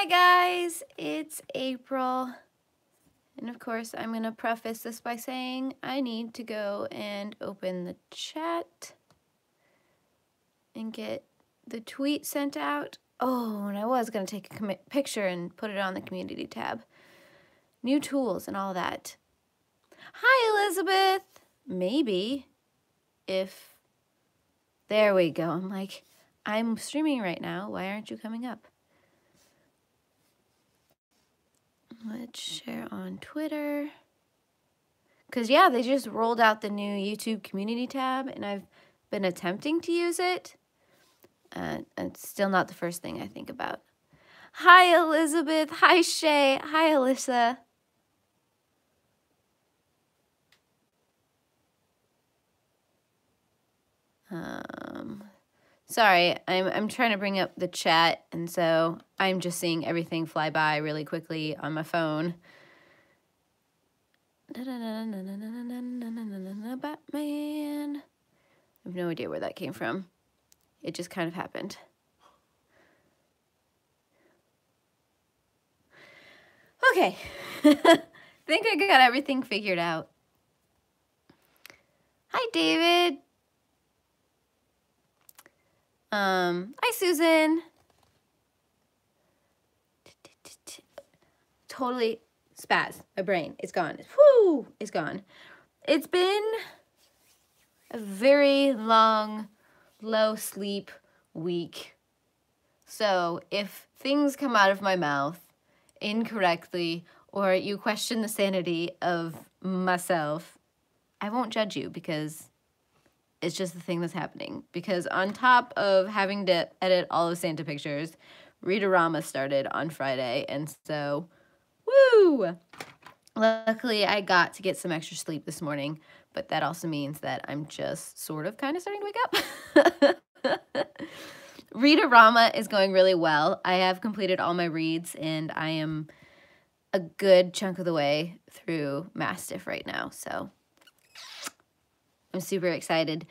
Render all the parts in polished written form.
Hi guys, it's April, and of course I'm going to preface this by saying I need to go and open the chat and get the tweet sent out. Oh, and I was going to take a picture and put it on the community tab. New tools and all that. Hi Elizabeth! Maybe if... There we go. I'm like, I'm streaming right now. Why aren't you coming up? Let's share on Twitter. Because, yeah, they just rolled out the new YouTube community tab, and I've been attempting to use it. It's still not the first thing I think about. Hi, Elizabeth. Hi, Shay. Hi, Alyssa. Sorry, I'm trying to bring up the chat, and so I'm just seeing everything fly by really quickly on my phone. Batman. I have no idea where that came from. It just kind of happened. Okay. Think I got everything figured out. Hi, David. Hi, Susan. Totally spaz. My brain is gone. Whoo! It's gone. It's been a very long, low sleep week. So if things come out of my mouth incorrectly or you question the sanity of myself, I won't judge you because it's just the thing that's happening. Because on top of having to edit all of Santa pictures, Read-A-Rama started on Friday, and so, woo! Luckily, I got to get some extra sleep this morning, but that also means that I'm just sort of kind of starting to wake up. Read-A-Rama is going really well. I have completed all my reads, and I am a good chunk of the way through Mastiff right now, so I'm super excited.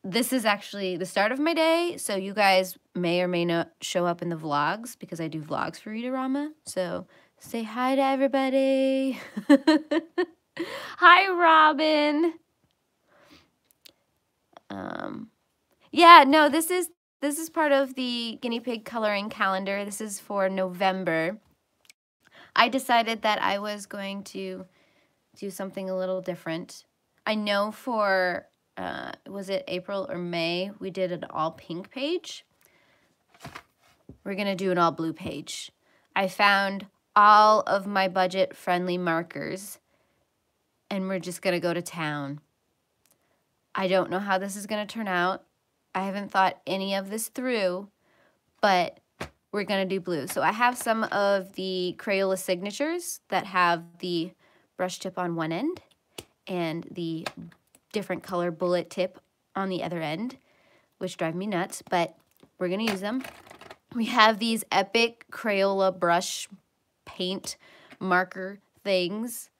This is actually the start of my day, so you guys may or may not show up in the vlogs because I do vlogs for Read-A-Rama. So say hi to everybody. Hi, Robin. Yeah, no, this is part of the guinea pig coloring calendar. This is for November. I decided that I was going to do something a little different. I know for, was it April or May, we did an all pink page. We're going to do an all blue page. I found all of my budget friendly markers and we're just going to go to town. I don't know how this is going to turn out. I haven't thought any of this through, but we're going to do blue. So I have some of the Crayola signatures that have the brush tip on one end and the different color bullet tip on the other end, which drive me nuts, but we're going to use them. We have these epic Crayola brush paint marker things,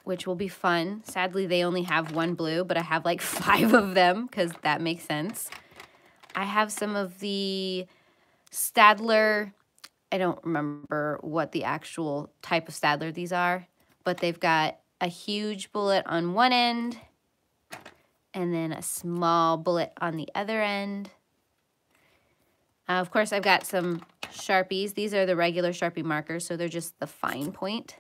which will be fun. Sadly, they only have one blue, but I have like 5 of them because that makes sense. I have some of the Staedtler. I don't remember what the actual type of Staedtler these are, but they've got a huge bullet on one end and then a small bullet on the other end. Of course, I've got some Sharpies. These are the regular Sharpie markers, so they're just the fine point.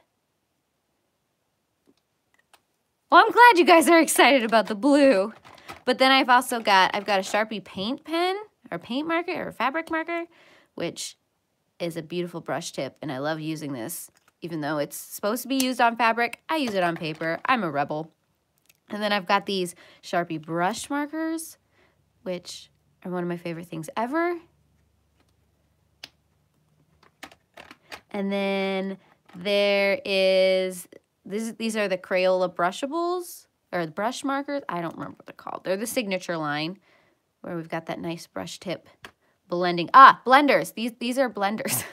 Well, I'm glad you guys are excited about the blue. But then I've got a Sharpie paint pen, or paint marker, or fabric marker, which is a beautiful brush tip, and I love using this. Even though it's supposed to be used on fabric, I use it on paper. I'm a rebel. And then I've got these Sharpie brush markers, which are one of my favorite things ever. And then there is, these are the Crayola brushables, or the brush markers. I don't remember what they're called. They're the signature line, where we've got that nice brush tip blending. Ah, blenders. These are blenders.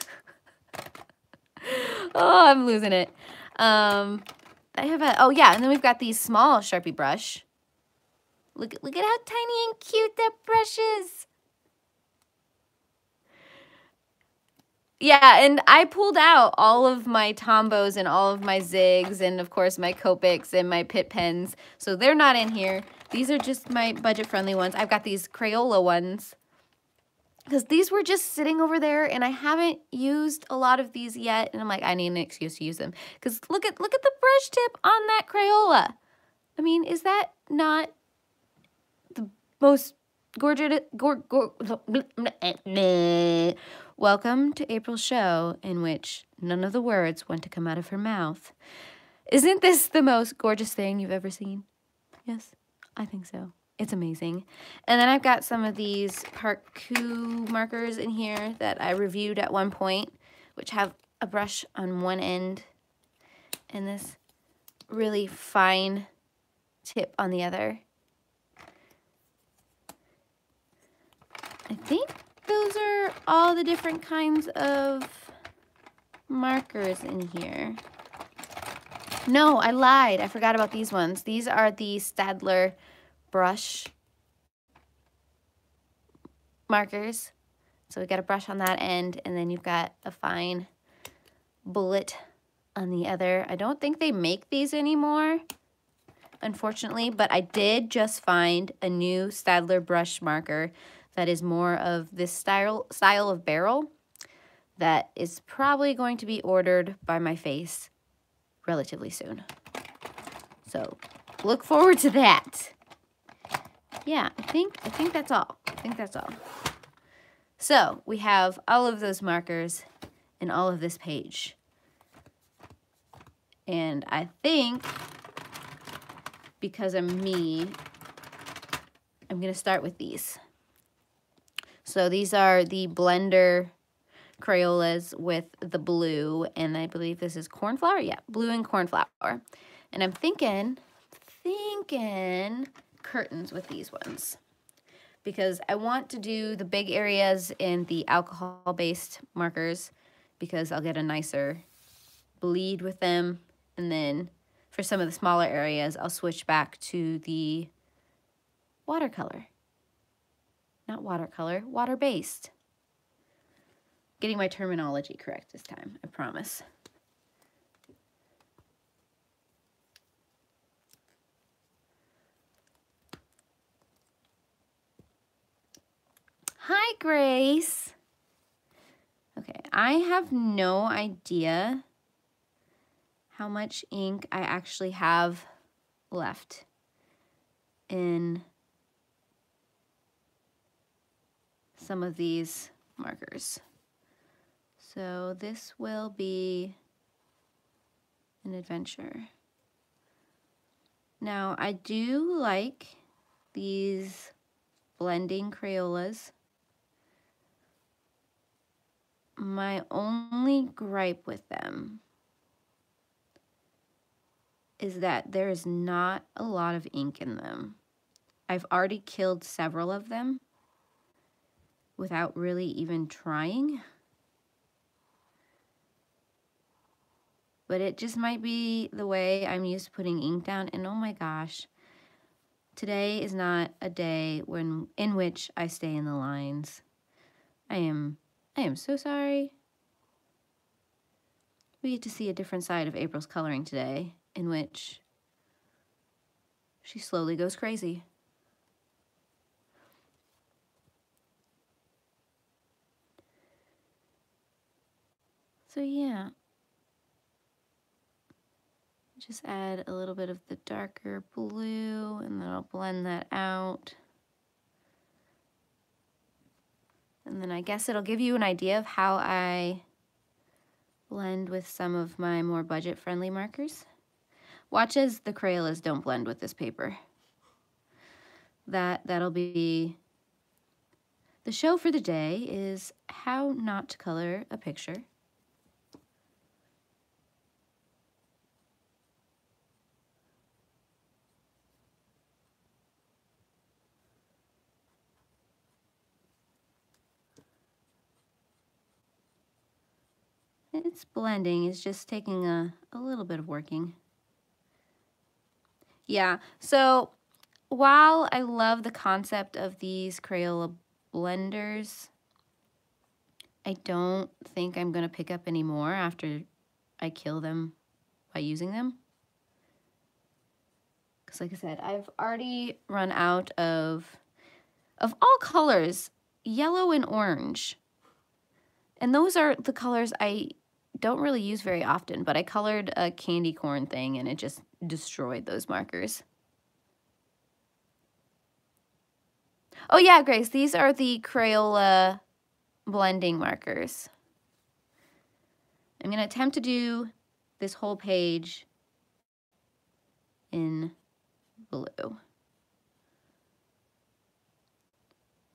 Oh, I'm losing it. I have a, oh yeah, and then we've got these small Sharpie brush. Look at how tiny and cute that brush is. Yeah, and I pulled out all of my Tombos and all of my Zigs and, of course, my Copics and my Pit Pens. So they're not in here. These are just my budget-friendly ones. I've got these Crayola ones because these were just sitting over there, and I haven't used a lot of these yet. And I'm like, I need an excuse to use them because look at the brush tip on that Crayola. I mean, is that not the most gorgeous? Welcome to April's show, in which none of the words want to come out of her mouth. Isn't this the most gorgeous thing you've ever seen? Yes, I think so. It's amazing. And then I've got some of these Parku markers in here that I reviewed at one point, which have a brush on one end and this really fine tip on the other. I think those are all the different kinds of markers in here. No, I lied. I forgot about these ones. These are the Staedtler brush markers. So we got a brush on that end, and then you've got a fine bullet on the other. I don't think they make these anymore, unfortunately, but I did just find a new Staedtler brush marker that is more of this style of barrel that is probably going to be ordered by my face relatively soon. So look forward to that. Yeah, I think that's all. I think that's all. So we have all of those markers and all of this page. And I think because I'm me, I'm going to start with these. So these are the blender Crayolas with the blue, and I believe this is cornflower. Yeah, blue and cornflower. And I'm thinking curtains with these ones because I want to do the big areas in the alcohol-based markers because I'll get a nicer bleed with them. And then for some of the smaller areas, I'll switch back to the watercolor. Not watercolor, water-based. Getting my terminology correct this time, I promise. Hi, Grace. Okay, I have no idea how much ink I actually have left in some of these markers. So this will be an adventure. Now, I do like these blending Crayolas. My only gripe with them is that there is not a lot of ink in them. I've already killed several of them without really even trying. But it just might be the way I'm used to putting ink down. And oh my gosh, today is not a day in which I stay in the lines. I am so sorry. We get to see a different side of April's coloring today, in which she slowly goes crazy. So yeah. Just add a little bit of the darker blue, and then I'll blend that out. And then I guess it'll give you an idea of how I blend with some of my more budget-friendly markers. Watch as the Crayolas don't blend with this paper. That'll be the show for the day, is how not to color a picture. It's blending, it's just taking a little bit of working. Yeah, so while I love the concept of these Crayola blenders, I don't think I'm going to pick up any more after I kill them by using them. Because like I said, I've already run out of all colors, yellow and orange. And those are the colors I don't really use very often, but I colored a candy corn thing and it just destroyed those markers. Oh yeah, Grace, these are the Crayola blending markers. I'm going to attempt to do this whole page in blue.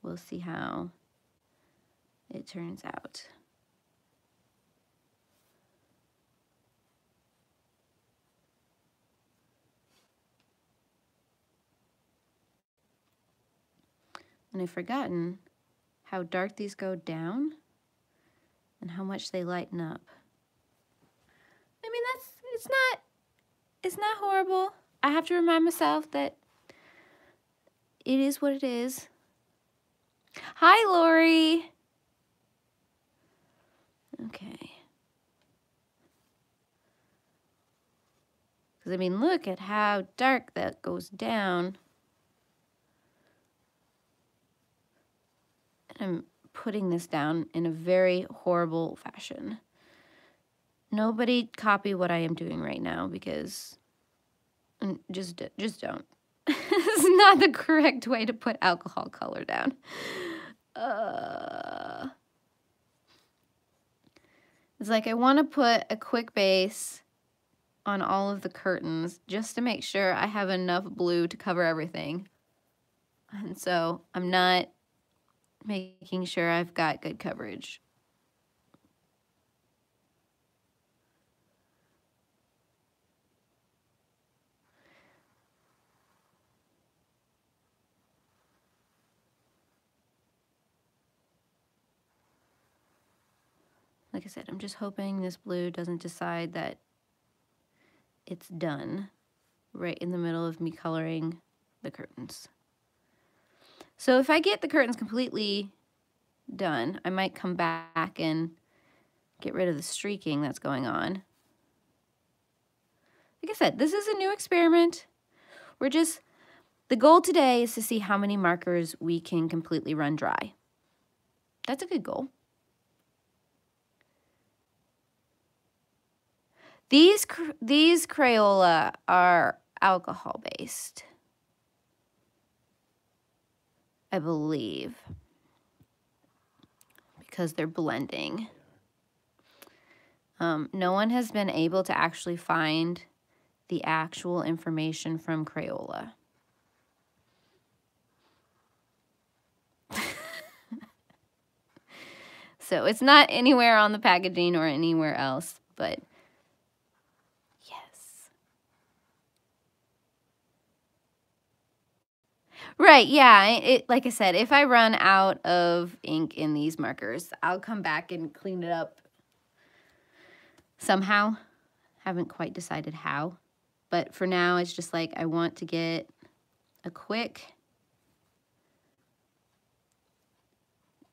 We'll see how it turns out. And I've forgotten how dark these go down and how much they lighten up. I mean, it's not horrible. I have to remind myself that it is what it is. Hi, Lori. Okay. Because, I mean, look at how dark that goes down. And I'm putting this down in a very horrible fashion. Nobody copy what I am doing right now because just don't. This is not the correct way to put alcohol color down. It's like I want to put a quick base on all of the curtains just to make sure I have enough blue to cover everything. And so I'm not making sure I've got good coverage. Like I said, I'm just hoping this blue doesn't decide that it's done right in the middle of me coloring the curtains. So if I get the curtains completely done, I might come back and get rid of the streaking that's going on. Like I said, this is a new experiment. The goal today is to see how many markers we can completely run dry. That's a good goal. These Crayola are alcohol-based, I believe, because they're blending. No one has been able to actually find the actual information from Crayola. So it's not anywhere on the packaging or anywhere else, but yes. Right, yeah, like I said, if I run out of ink in these markers, I'll come back and clean it up somehow. Haven't quite decided how, but for now it's just like I want to get a quick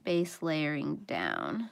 base layering down.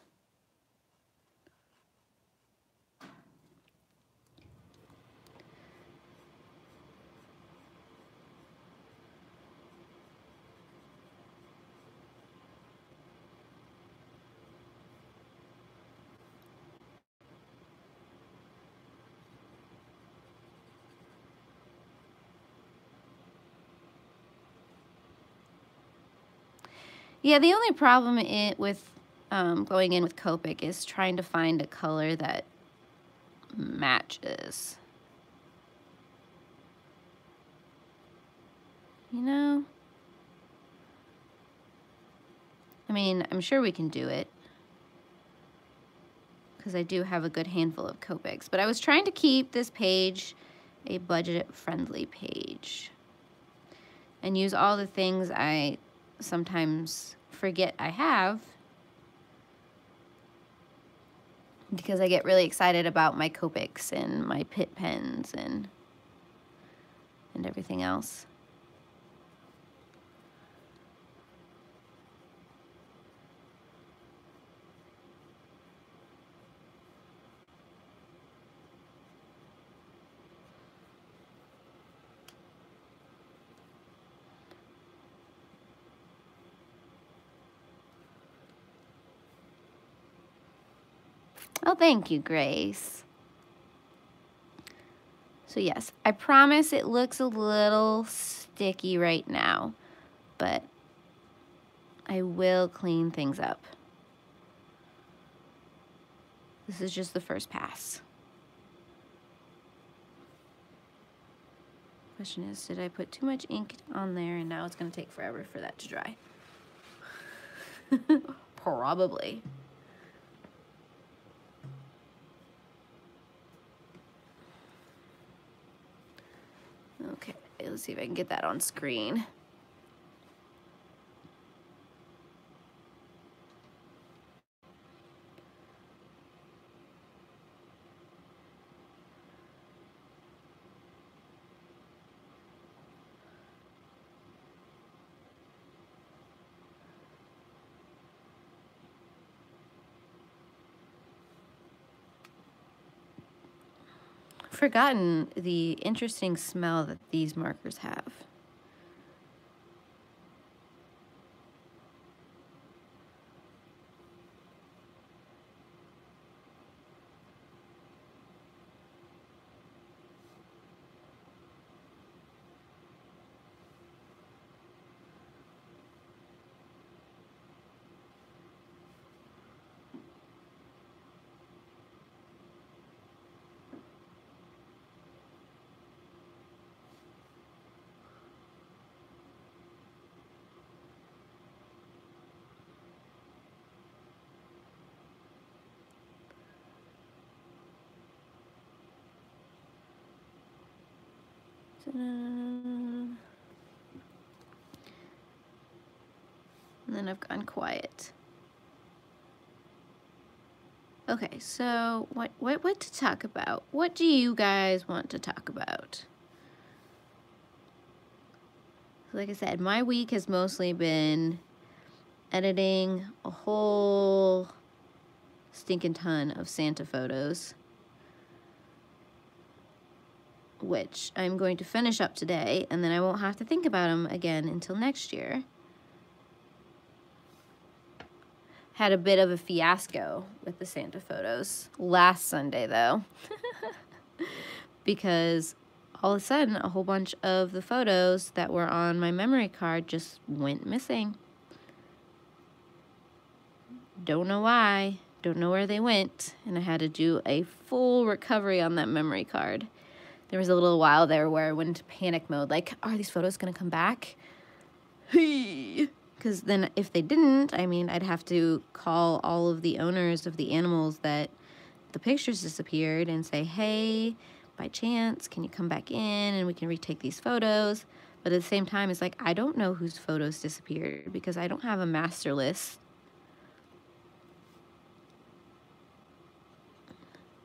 Yeah, the only problem with going in with Copic is trying to find a color that matches. You know? I mean, I'm sure we can do it, because I do have a good handful of Copics. But I was trying to keep this page a budget-friendly page and use all the things I sometimes forget I have, because I get really excited about my Copics and my Pitt pens and everything else. Oh, thank you, Grace. So yes, I promise it looks a little sticky right now, but I will clean things up. This is just the first pass. Question is, did I put too much ink on there and now it's gonna take forever for that to dry? Probably. Okay, let's see if I can get that on screen. Forgotten the interesting smell that these markers have. And then I've gone quiet. Okay, so what to talk about? What do you guys want to talk about? Like I said, my week has mostly been editing a whole stinking ton of Santa photos, which I'm going to finish up today, and then I won't have to think about them again until next year. Had a bit of a fiasco with the Santa photos last Sunday, though, because all of a sudden, a whole bunch of the photos that were on my memory card just went missing. Don't know why, don't know where they went, and I had to do a full recovery on that memory card. There was a little while there where I went into panic mode, like, are these photos gonna come back? Because then if they didn't, I mean, I'd have to call all of the owners of the animals that the pictures disappeared and say, hey, by chance, can you come back in and we can retake these photos? But at the same time, it's like, I don't know whose photos disappeared because I don't have a master list.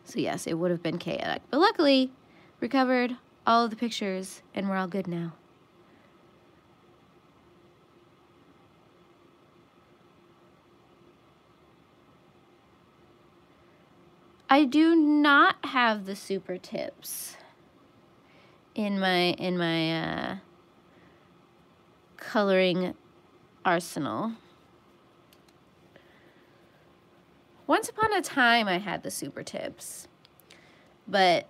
So yes, it would have been chaotic. But luckily, recovered all of the pictures and we're all good now. I do not have the super tips in my coloring arsenal. Once upon a time I had the super tips, but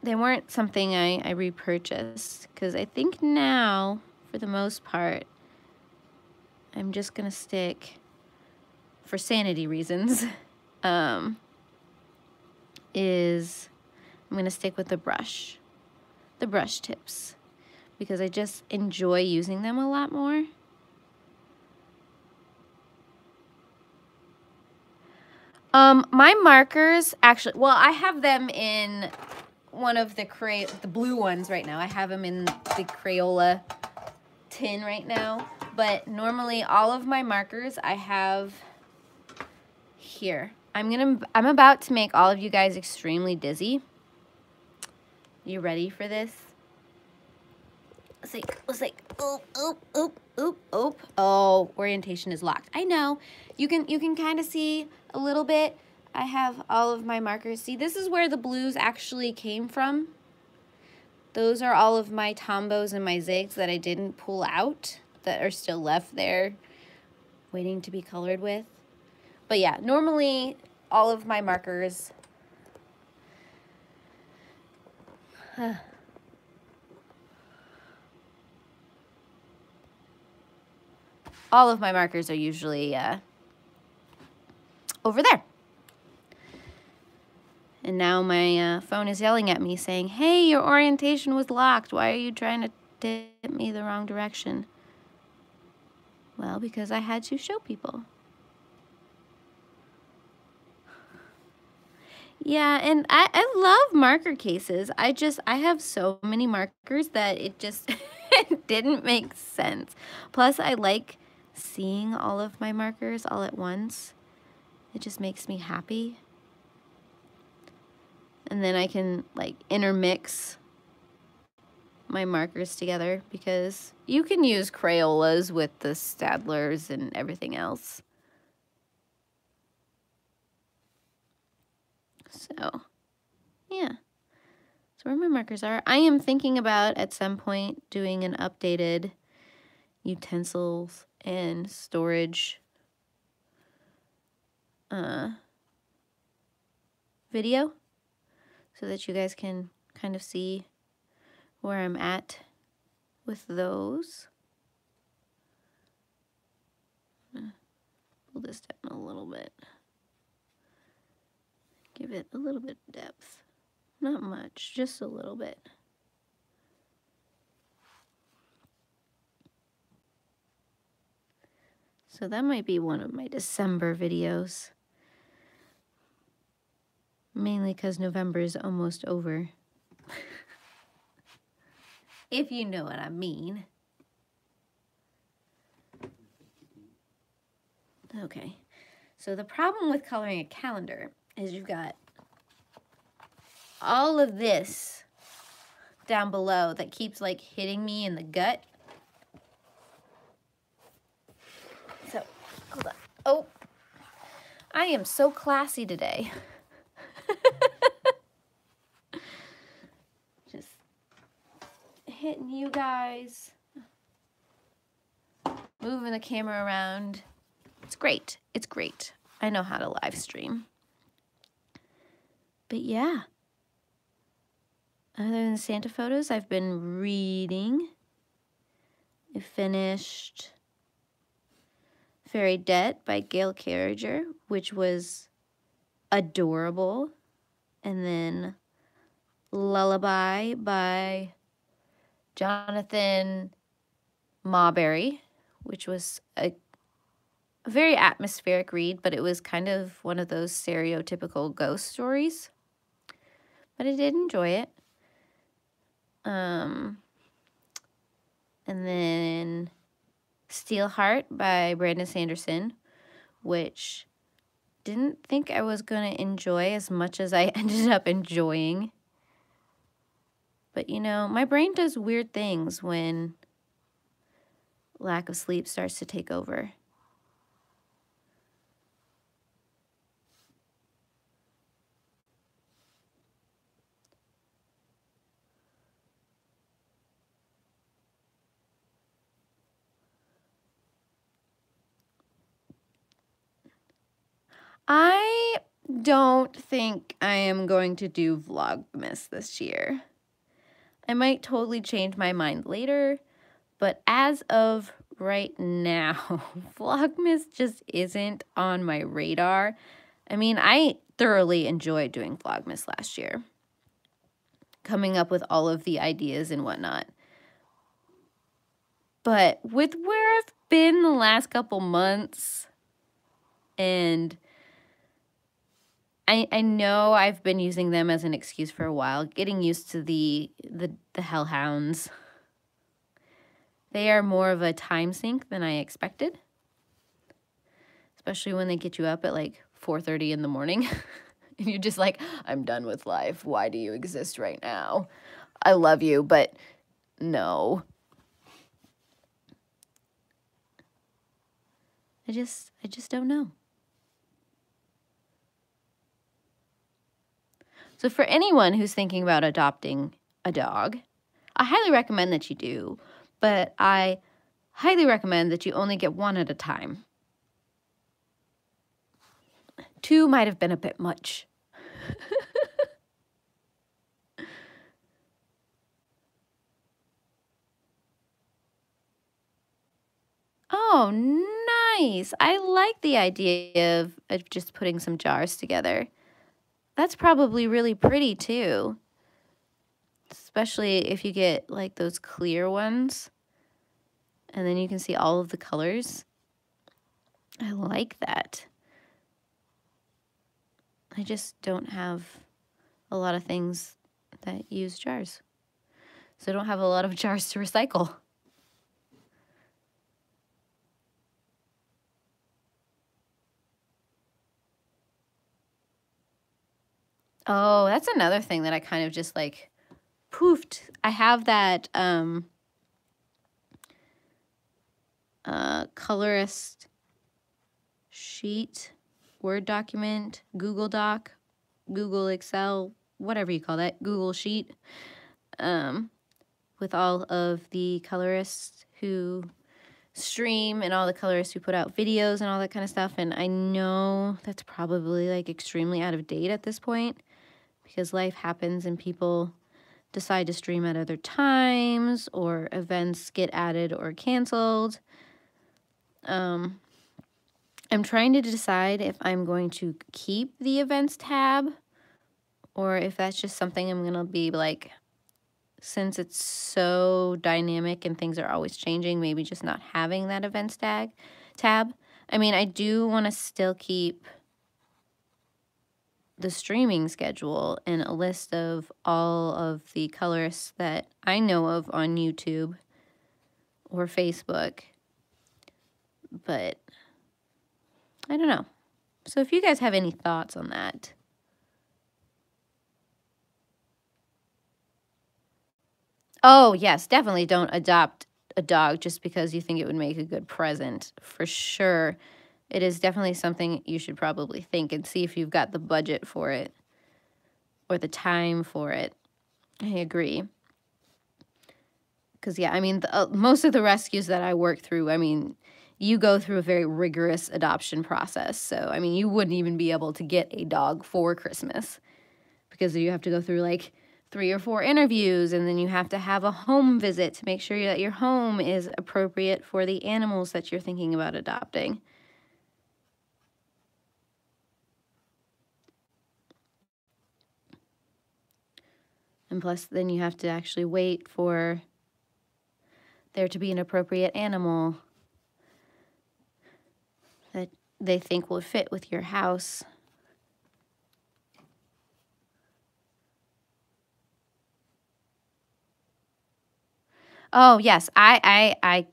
they weren't something I repurchased because I think now, for the most part, I'm just gonna stick, for sanity reasons, I'm gonna stick with the brush tips, because I just enjoy using them a lot more. My markers, actually, well, I have them in one of the blue ones right now. I have them in the Crayola tin right now, but normally all of my markers I have here. I'm about to make all of you guys extremely dizzy. You ready for this? Let's see. Oop. Oh, orientation is locked. I know. You can kind of see a little bit. I have all of my markers. See, this is where the blues actually came from. Those are all of my Tombos and my Zigs that I didn't pull out, that are still left there waiting to be colored with. But yeah, normally all of my markers. All of my markers are usually over there. And now my phone is yelling at me saying, hey, your orientation was locked. Why are you trying to tip me the wrong direction? Well, because I had to show people. Yeah, and I love marker cases. I have so many markers that it just it didn't make sense. Plus, I like seeing all of my markers all at once. It just makes me happy. And then I can like intermix my markers together because you can use Crayolas with the Staedtlers and everything else. So, yeah. So where my markers are. I am thinking about at some point doing an updated utensils and storage video so that you guys can kind of see where I'm at with those. Pull this down a little bit. Give it a little bit of depth. Not much, just a little bit. So that might be one of my December videos. Mainly because November is almost over. If you know what I mean. Okay, so the problem with coloring a calendar is you've got all of this down below that keeps like hitting me in the gut. So, hold on. Oh, I am so classy today. Just hitting you guys. Moving the camera around. It's great. It's great. I know how to live stream. But yeah. Other than Santa photos, I've been reading. I finished Fairy Debt by Gail Carriger, which was adorable. And then Lullaby by Jonathan Marbury, which was a very atmospheric read, but it was kind of one of those stereotypical ghost stories. But I did enjoy it. And then Steelheart by Brandon Sanderson, which didn't think I was going to enjoy as much as I ended up enjoying. But, you know, my brain does weird things when lack of sleep starts to take over. I don't think I am going to do Vlogmas this year. I might totally change my mind later, but as of right now, Vlogmas just isn't on my radar. I mean, I thoroughly enjoyed doing Vlogmas last year, coming up with all of the ideas and whatnot. But with where I've been the last couple months, and I know I've been using them as an excuse for a while, getting used to the hellhounds. They are more of a time sink than I expected, especially when they get you up at like 4:30 in the morning. And you're just like, I'm done with life. Why do you exist right now? I love you, but no. I just don't know. So for anyone who's thinking about adopting a dog, I highly recommend that you do, but I highly recommend that you only get one at a time. 2 might have been a bit much. Oh, nice. I like the idea of just putting some jars together. That's probably really pretty too. Especially if you get like those clear ones. And then you can see all of the colors. I like that. I just don't have a lot of things that use jars. So I don't have a lot of jars to recycle. Oh, that's another thing that I kind of just like poofed. I have that Colorist sheet, Word document, Google Doc, Google Excel, whatever you call that, Google Sheet, with all of the colorists who stream and all the colorists who put out videos and all that kind of stuff. And I know that's probably like extremely out of date at this point because life happens and people decide to stream at other times or events get added or canceled. I'm trying to decide if I'm going to keep the events tab or if that's just something I'm going to be like, since it's so dynamic and things are always changing, maybe just not having that events tab. I mean, I do want to still keep the streaming schedule and a list of all of the colorists that I know of on YouTube or Facebook. But I don't know. So if you guys have any thoughts on that. Oh, yes, definitely don't adopt a dog just because you think it would make a good present. For sure. It is definitely something you should probably think and see if you've got the budget for it or the time for it. I agree. Because, yeah, I mean, most of the rescues that I work through, I mean, you go through a very rigorous adoption process. So, I mean, you wouldn't even be able to get a dog for Christmas because you have to go through like 3 or 4 interviews, and then you have to have a home visit to make sure that your home is appropriate for the animals that you're thinking about adopting. And plus, then you have to actually wait for there to be an appropriate animal that they think will fit with your house. Oh, yes, I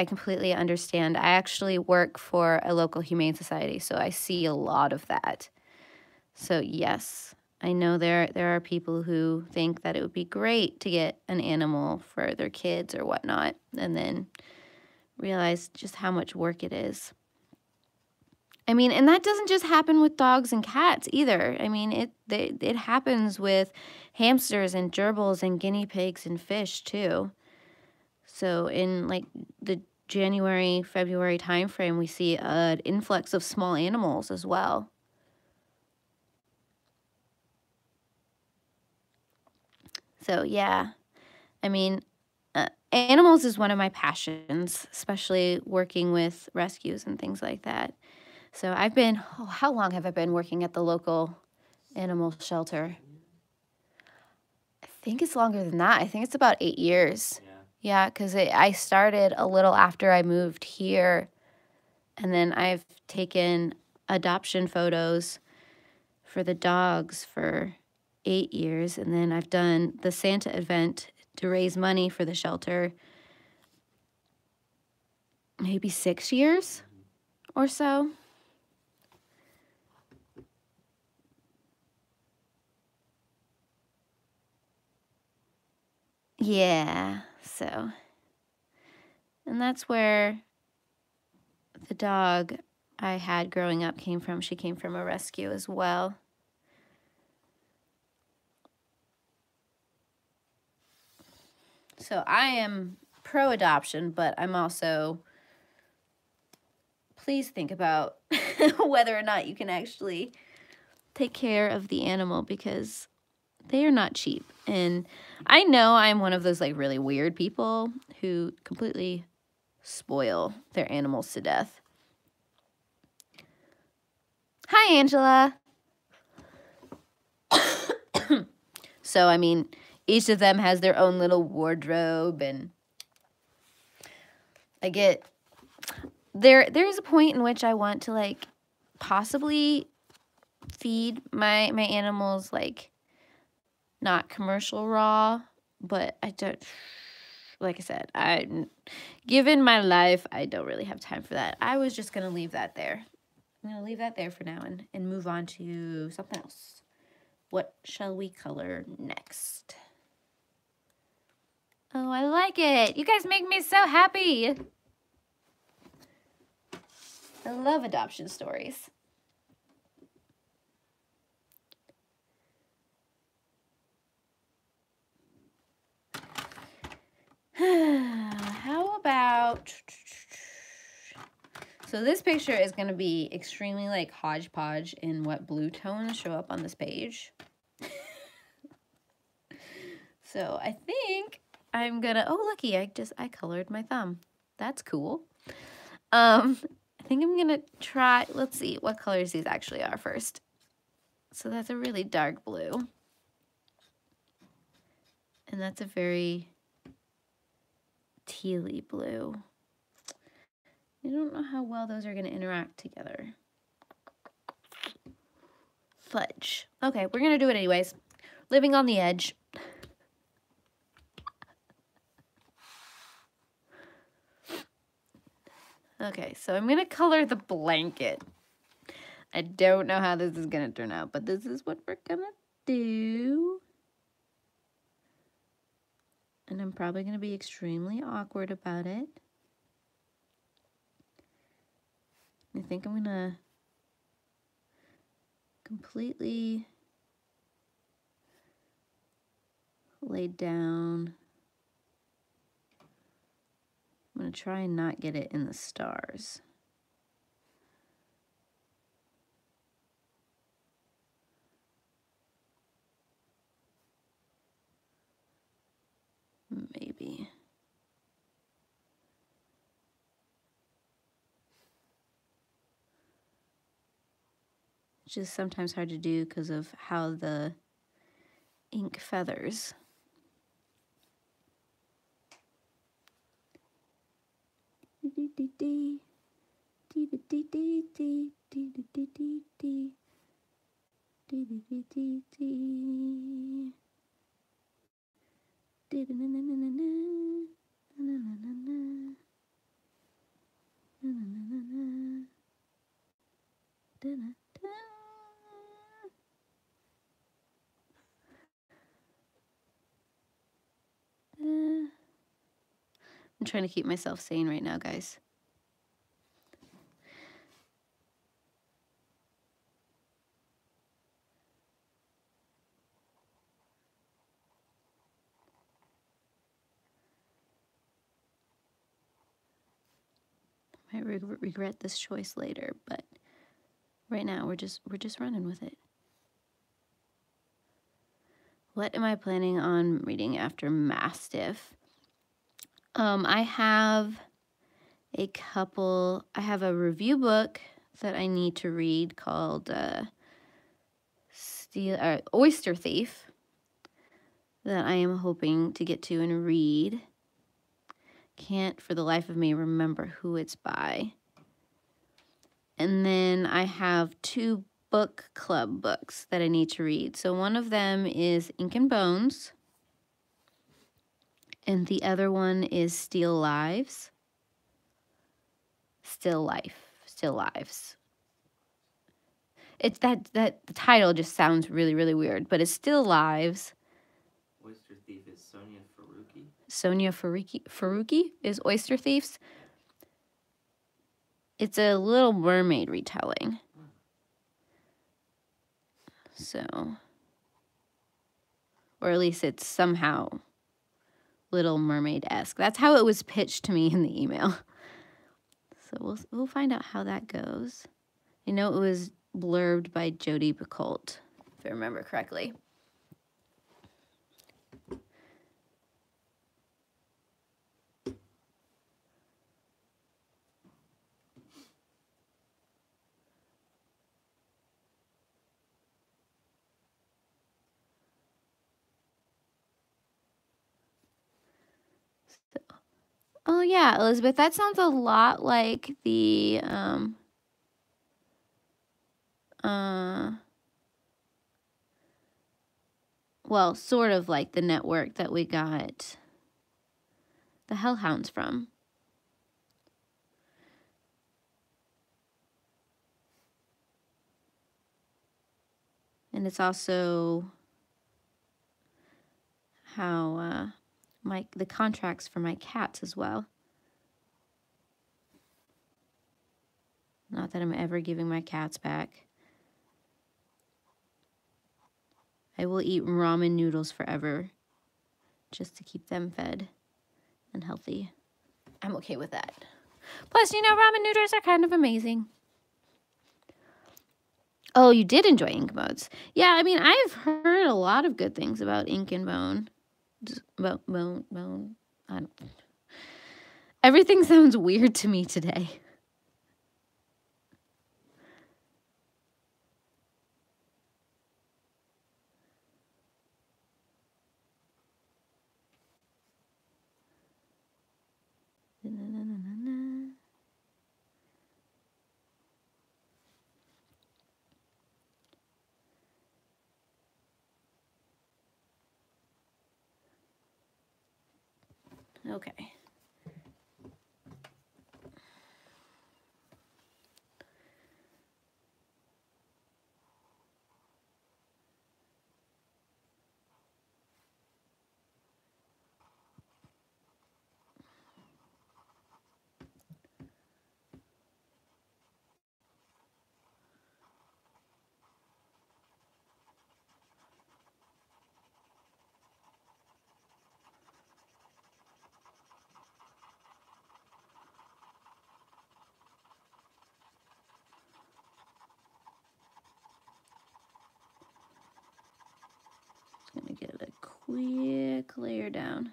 completely understand. I actually work for a local humane society, so I see a lot of that. So, yes, I know there are people who think that it would be great to get an animal for their kids or whatnot, and then realize just how much work it is. I mean, and that doesn't just happen with dogs and cats either. I mean, it happens with hamsters and gerbils and guinea pigs and fish too. So in like the January, February timeframe, we see an influx of small animals as well. So yeah, I mean, animals is one of my passions, especially working with rescues and things like that. So I've been, how long have I been working at the local animal shelter? I think it's longer than that. I think it's about 8 years. Yeah, because I started a little after I moved here, and then I've taken adoption photos for the dogs for 8 years, and then I've done the Santa event to raise money for the shelter maybe 6 years or so. Yeah, so, and that's where the dog I had growing up came from. She came from a rescue as well. So I am pro-adoption, but I'm also please think about whether or not you can actually take care of the animal, because they are not cheap. And I know I'm one of those like really weird people who completely spoil their animals to death. Hi, Angela. So, I mean, each of them has their own little wardrobe, and I get there's a point in which I want to like possibly feed my animals like not commercial raw, but I don't, like I said, given my life, I don't really have time for that. I was just gonna leave that there. I'm gonna leave that there for now and move on to something else. What shall we color next? Oh, I like it. You guys make me so happy. I love adoption stories. How about... So this picture is going to be extremely like hodgepodge in what blue tones show up on this page. So I think I'm gonna, oh looky, I colored my thumb. That's cool. I think I'm gonna try, let's see what colors these actually are first. So that's a really dark blue. And that's a very tealy blue. I don't know how well those are gonna interact together. Fudge. Okay, we're gonna do it anyways. Living on the edge. Okay, so I'm gonna color the blanket. I don't know how this is gonna turn out, but this is what we're gonna do. And I'm probably gonna be extremely awkward about it. I think I'm gonna completely lay down. I'm gonna try and not get it in the stars. Maybe. It's just sometimes hard to do because of how the ink feathers. I'm trying to keep myself sane right now, guys. I might regret this choice later, but right now we're just running with it. What am I planning on reading after Mastiff? I have a review book that I need to read called Oyster Thief that I am hoping to get to and read. Can't for the life of me remember who it's by. And then I have 2 book club books that I need to read. So one of them is Ink and Bones, and the other one is Still Lives. Still Lives. It's that the title just sounds really, really weird, but it's Still Lives. Oyster Thief is Sonia Faruqi. Sonia Faruqi is Oyster Thieves. It's a Little Mermaid retelling. So, or at least it's somehow Little Mermaid-esque. That's how it was pitched to me in the email. So we'll find out how that goes. I know it was blurbed by Jody Picoult, if I remember correctly. So, oh yeah, Elizabeth, that sounds a lot like the well, sort of like the network that we got the Hellhounds from. And it's also how the contracts for my cats as well. Not that I'm ever giving my cats back. I will eat ramen noodles forever just to keep them fed and healthy. I'm okay with that. Plus, you know, ramen noodles are kind of amazing. Oh, you did enjoy Ink Modes. Yeah, I mean, I've heard a lot of good things about Ink and Bone. Bone. Everything sounds weird to me today. Okay. Just gonna get a quick layer down.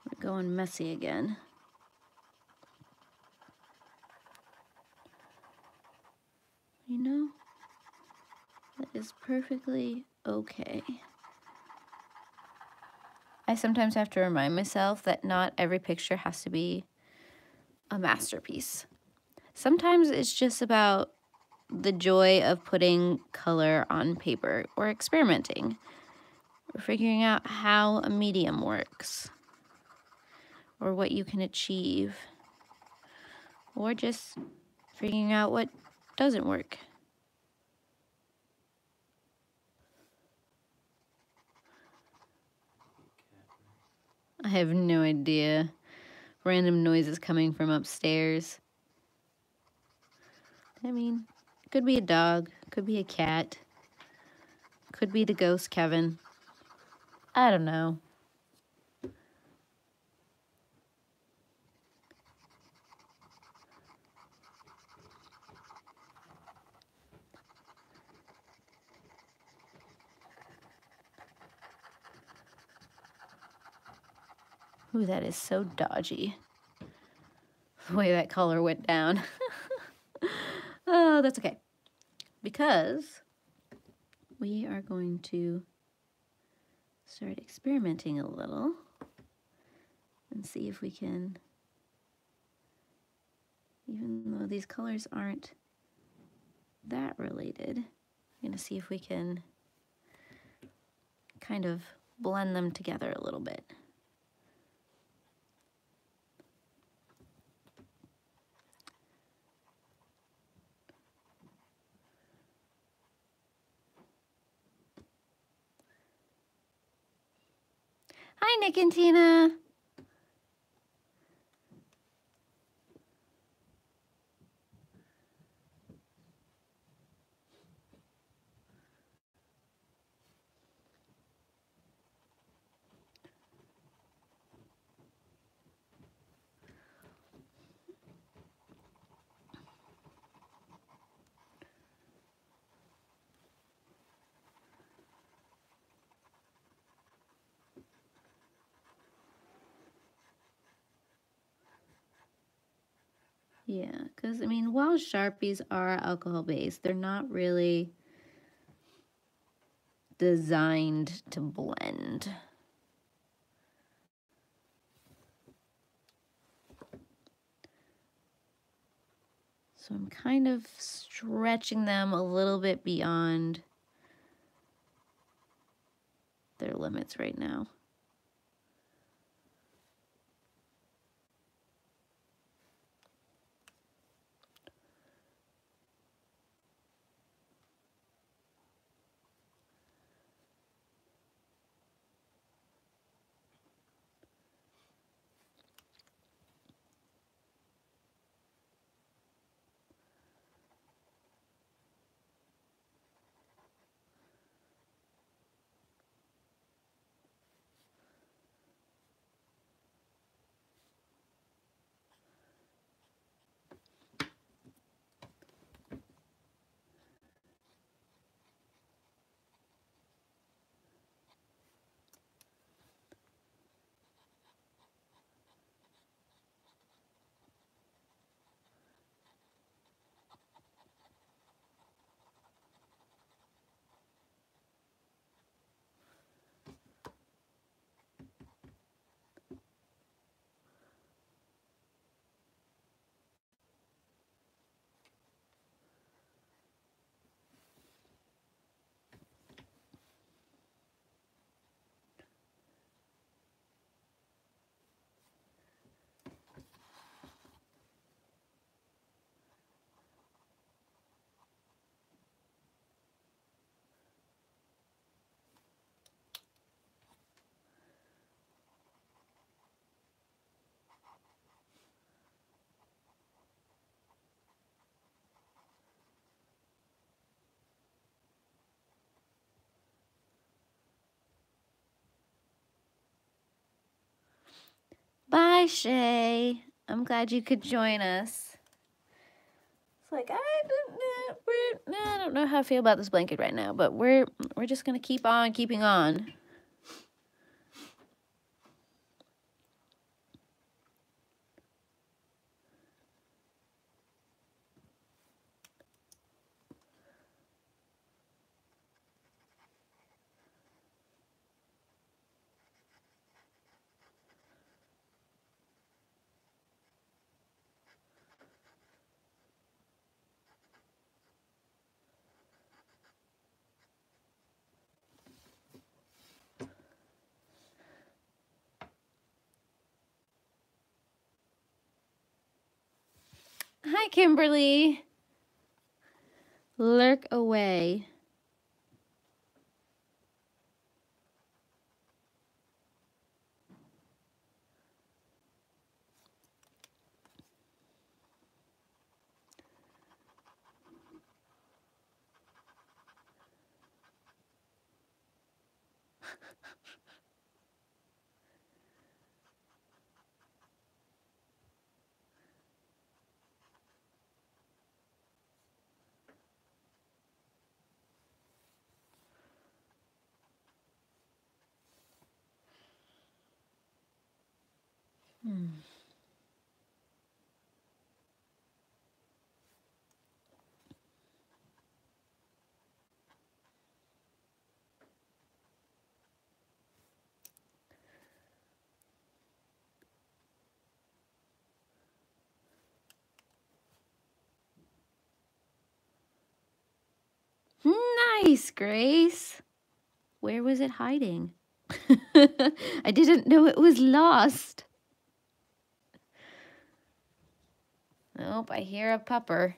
We're going messy again. You know, that is perfectly okay. I sometimes have to remind myself that not every picture has to be a masterpiece. Sometimes it's just about the joy of putting color on paper or experimenting or figuring out how a medium works or what you can achieve or just figuring out what doesn't work. I have no idea. Random noises coming from upstairs. I mean, could be a dog, could be a cat, could be the ghost Kevin. I don't know. Ooh, that is so dodgy. The way that color went down. Oh, that's okay. Because we are going to start experimenting a little and see if we can, even though these colors aren't that related, I'm going to see if we can kind of blend them together a little bit. Hi, Nick and Tina. Yeah, because I mean, while Sharpies are alcohol-based, they're not really designed to blend. So I'm kind of stretching them a little bit beyond their limits right now. Bye, Shay. I'm glad you could join us. It's like I don't know how I feel about this blanket right now, but we're just gonna keep on keeping on. Hi, Kimberly. Lurk away. Nice, Grace. Where was it hiding? I didn't know it was lost. Nope, I hear a pupper.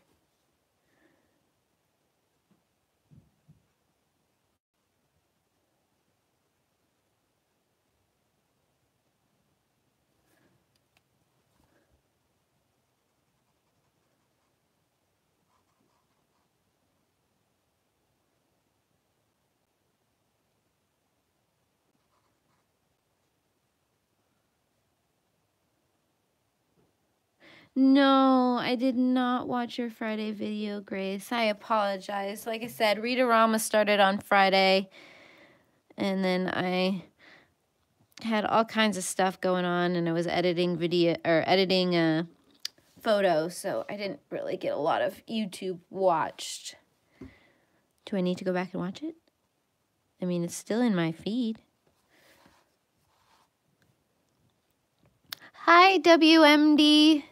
No, I did not watch your Friday video, Grace. I apologize. Like I said, Read-A-Rama started on Friday, and then I had all kinds of stuff going on, and I was editing photos, so I didn't really get a lot of YouTube watched. Do I need to go back and watch it? I mean, it's still in my feed. Hi, WMD.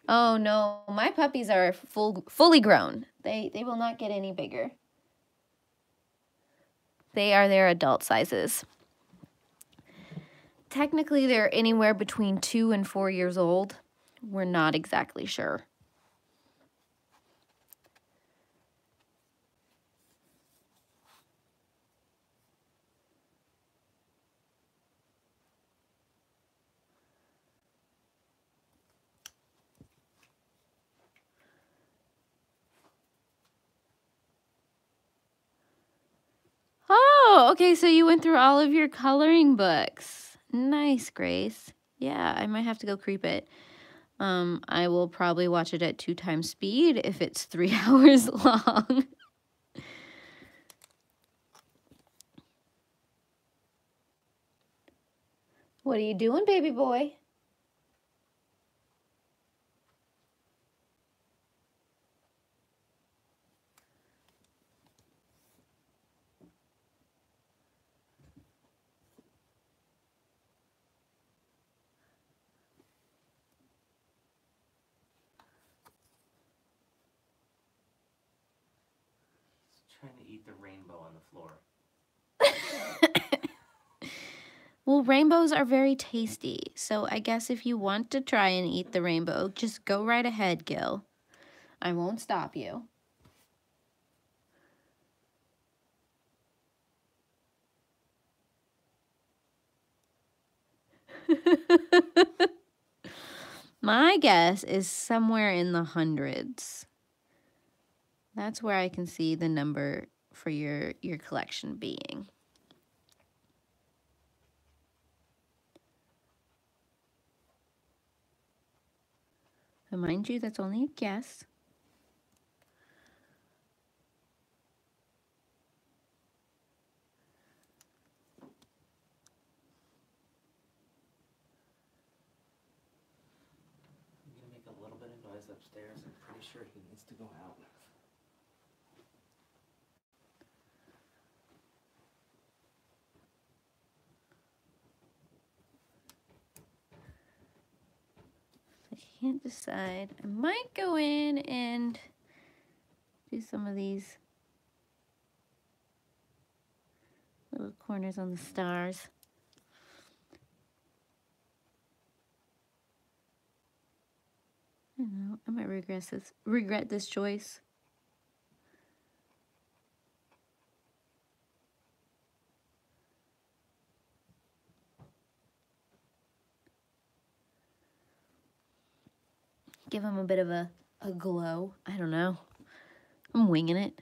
Oh no, my puppies are fully grown. They will not get any bigger. They are their adult sizes. Technically, they're anywhere between 2 and 4 years old. We're not exactly sure. Oh, okay, so you went through all of your coloring books. Nice, Grace. Yeah, I might have to go creep it. I will probably watch it at 2 times speed if it's 3 hours long. What are you doing, baby boy? Trying to eat the rainbow on the floor. Well, rainbows are very tasty, so I guess if you want to try and eat the rainbow, just go right ahead, Gil. I won't stop you. My guess is somewhere in the hundreds. That's where I can see the number for your collection being. But mind you, that's only a guess. I'm gonna make a little bit of noise upstairs. I'm pretty sure he needs to go out. I can't decide. I might go in and do some of these little corners on the stars. I don't know. I might regret this choice. Give them a bit of a glow. I don't know. I'm winging it.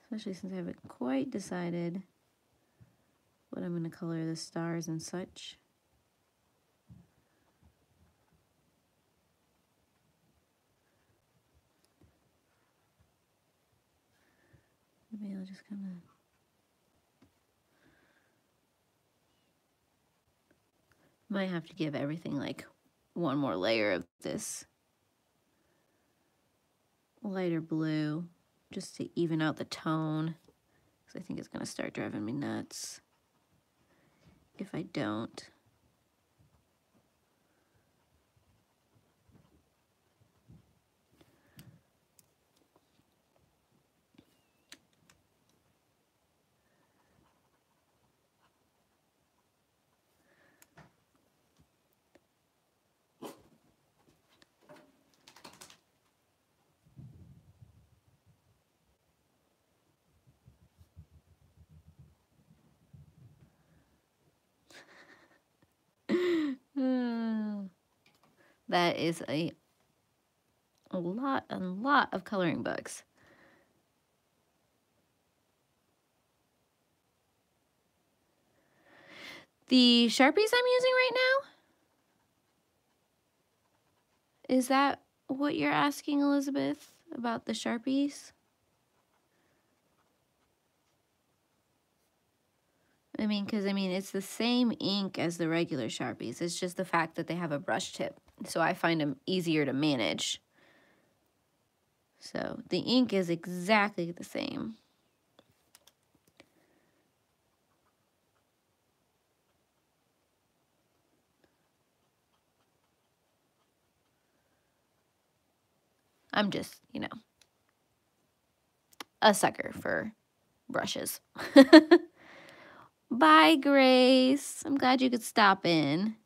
Especially since I haven't quite decided what I'm going to color the stars and such. Maybe I'll just kind of... Might have to give everything like one more layer of this lighter blue just to even out the tone, because I think it's going to start driving me nuts if I don't. That is a lot of coloring books. The Sharpies I'm using right now? Is that what you're asking, Elizabeth, about the Sharpies? I mean, because, it's the same ink as the regular Sharpies. It's just the fact that they have a brush tip. So I find them easier to manage. So the ink is exactly the same. I'm just, a sucker for brushes. Bye, Grace. I'm glad you could stop in.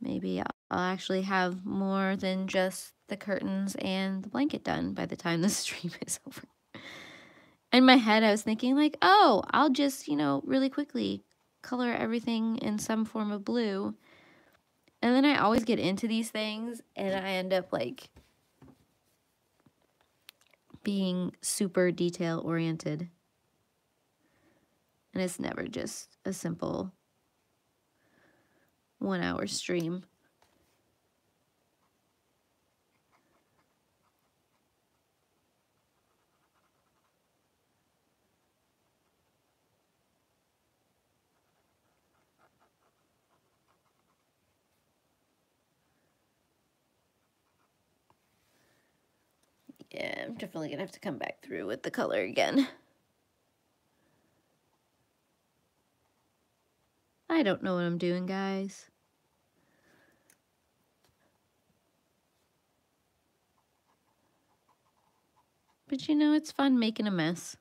Maybe I'll actually have more than just the curtains and the blanket done by the time the stream is over. In my head, I was thinking like, oh, I'll just, really quickly color everything in some form of blue. And then I always get into these things and I end up like being super detail oriented. And it's never just a simple 1 hour stream. Yeah, I'm definitely gonna have to come back through with the color again. I don't know what I'm doing, guys. But it's fun making a mess.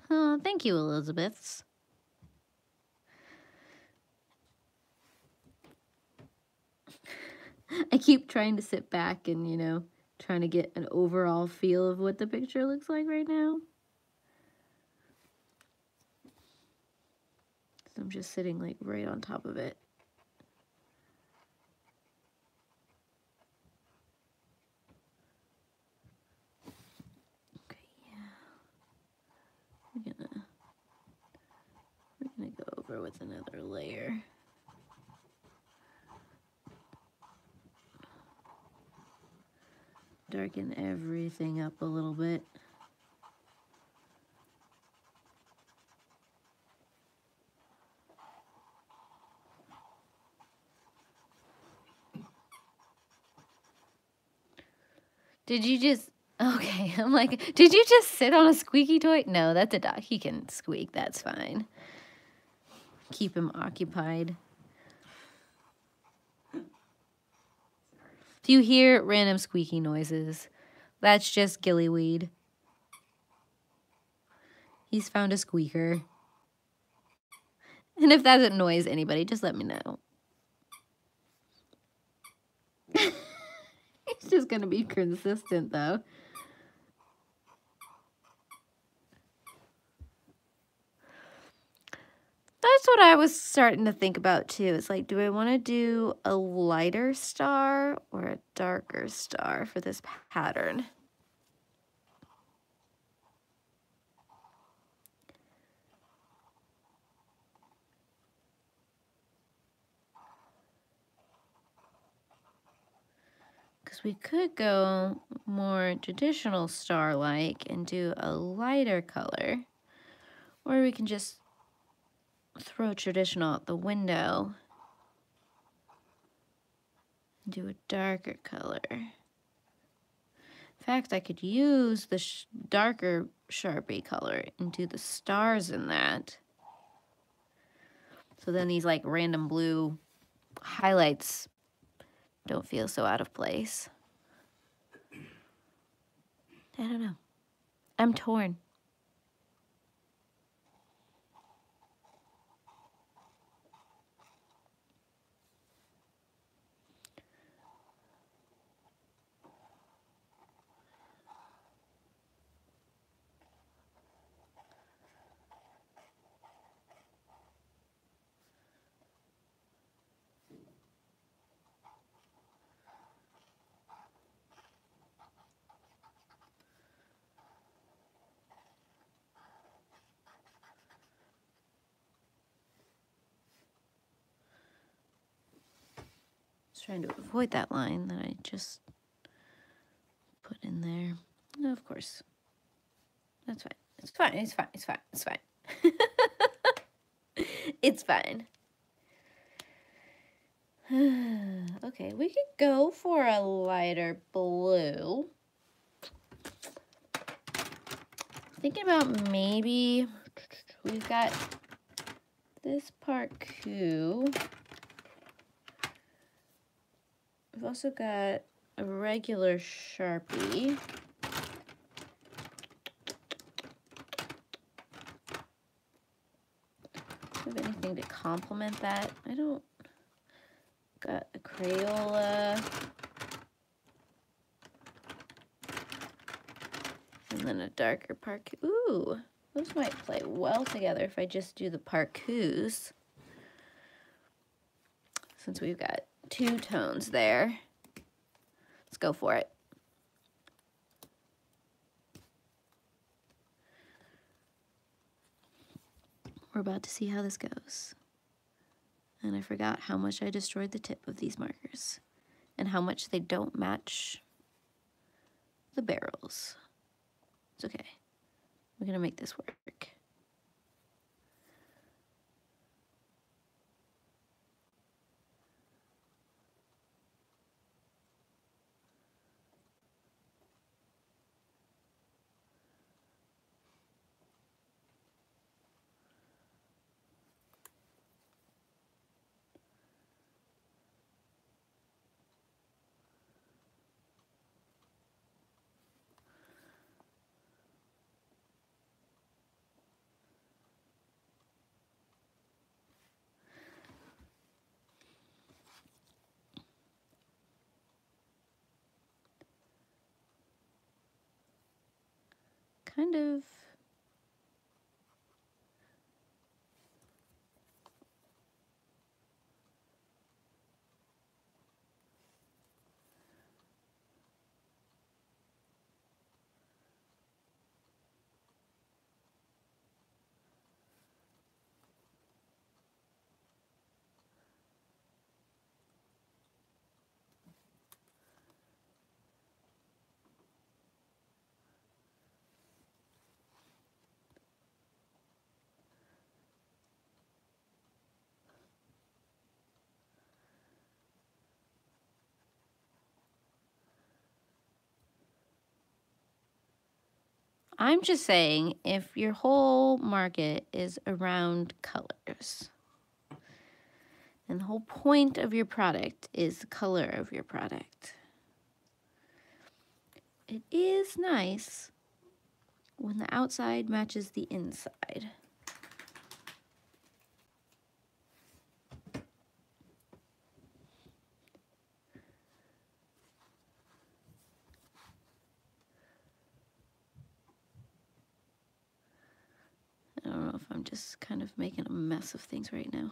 Oh, thank you, Elizabeth. I keep trying to sit back and, trying to get an overall feel of what the picture looks like right now. So I'm just sitting like right on top of it. Okay, yeah. We're gonna go over with another layer. Darken everything up a little bit. Did you just, okay, I'm like, did you just sit on a squeaky toy? No, that's a dog. He can squeak, that's fine. Keep him occupied. If you hear random squeaky noises, that's just gillyweed. He's found a squeaker. And if that annoys anybody, just let me know. He's just gonna be consistent though. That's what I was starting to think about too. It's like, do I want to do a lighter star or a darker star for this pattern? Because we could go more traditional star-like and do a lighter color. Or we can just throw traditional out the window. Do a darker color. In fact, I could use the darker Sharpie color and do the stars in that. So then these like random blue highlights don't feel so out of place. I don't know. I'm torn. Trying to avoid that line that I just put in there. No, of course. That's fine. It's fine. It's fine. It's fine. It's fine. It's fine. Okay, we could go for a lighter blue. Thinking about maybe we've got this parkour. We've also got a regular Sharpie. Do you have anything to complement that? I don't. Got a Crayola. And then a darker parkour. Ooh, those might play well together if I just do the parkours. Since we've got 2 tones there. Let's go for it. We're about to see how this goes. And I forgot how much I destroyed the tip of these markers and how much they don't match the barrels. It's okay. We're gonna make this work. Kind of. I'm just saying, if your whole market is around colors, and the whole point of your product is the color of your product, it is nice when the outside matches the inside. I don't know if I'm just kind of making a mess of things right now.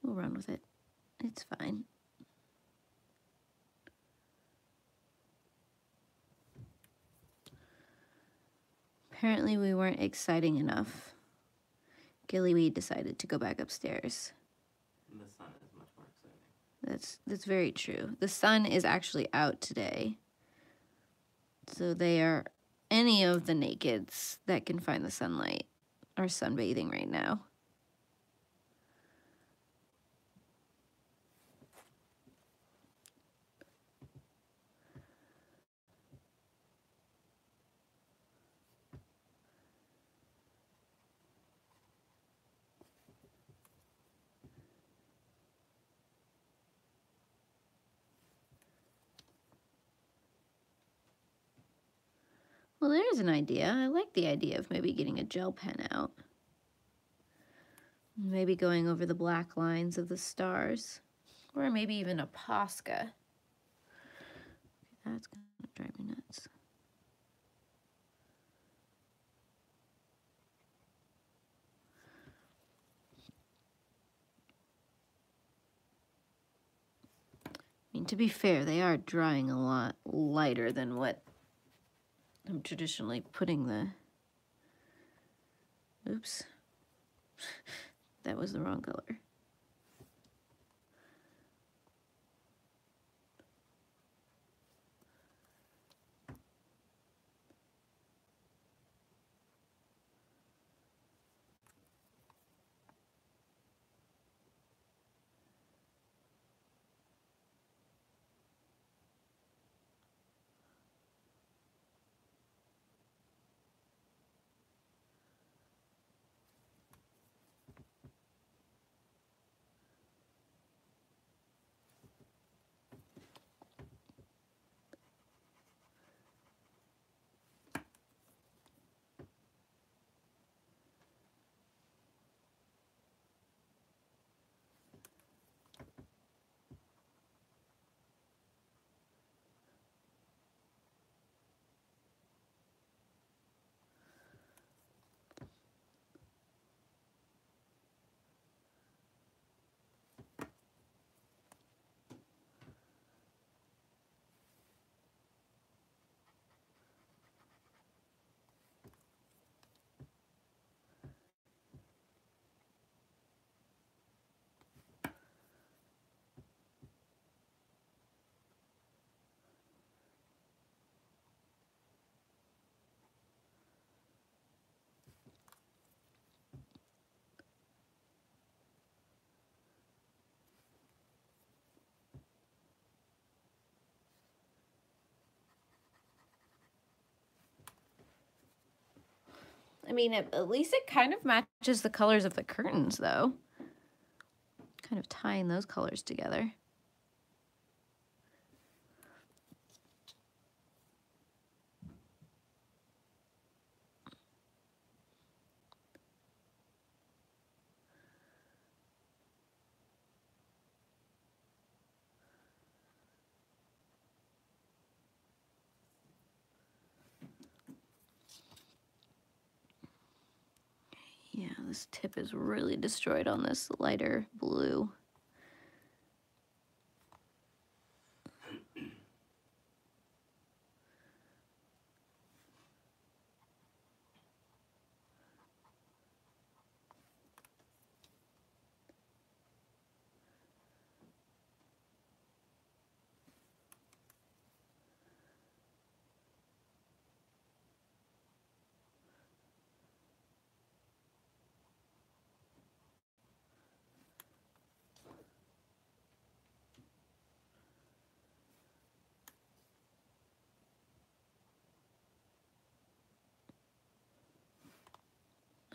We'll run with it. It's fine. Apparently we weren't exciting enough. Gillyweed decided to go back upstairs. The sun is much more exciting. That's very true. The sun is actually out today. So they are any of the nakeds that can find the sunlight. are sunbathing right now. Well, there's an idea. I like the idea of maybe getting a gel pen out. Maybe going over the black lines of the stars. Or maybe even a Posca. That's going to drive me nuts. I mean, to be fair, they are drying a lot lighter than what I'm traditionally putting the... Oops. That was the wrong color. I mean, at least it kind of matches the colors of the curtains, though. Kind of tying those colors together. Yeah, this tip is really destroyed on this lighter blue.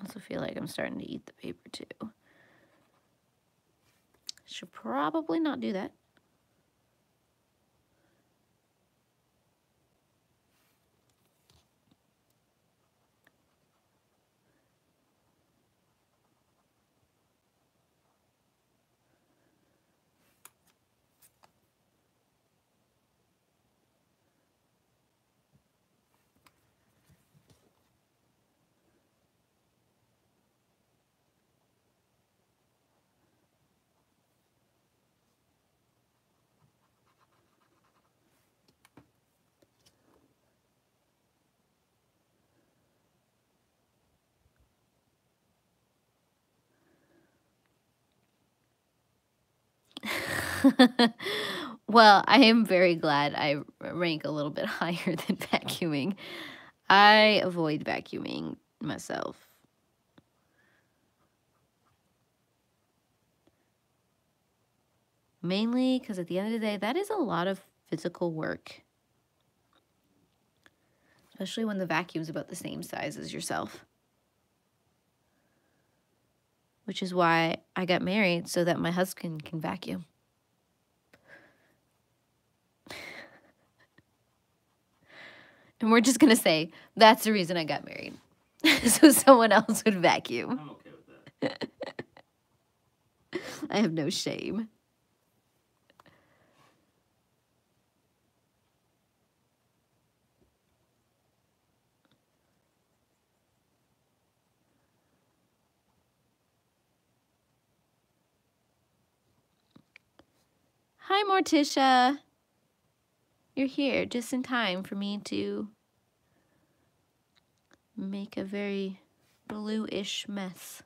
I also feel like I'm starting to eat the paper too. Should probably not do that. Well, I am very glad I rank a little bit higher than vacuuming. I avoid vacuuming myself. Mainly because at the end of the day, that is a lot of physical work. Especially when the vacuum's about the same size as yourself. Which is why I got married, so that my husband can vacuum. And we're just going to say, that's the reason I got married. So someone else would vacuum. I'm okay with that. I have no shame. Hi, Morticia. You're here just in time for me to make a very blue-ish mess.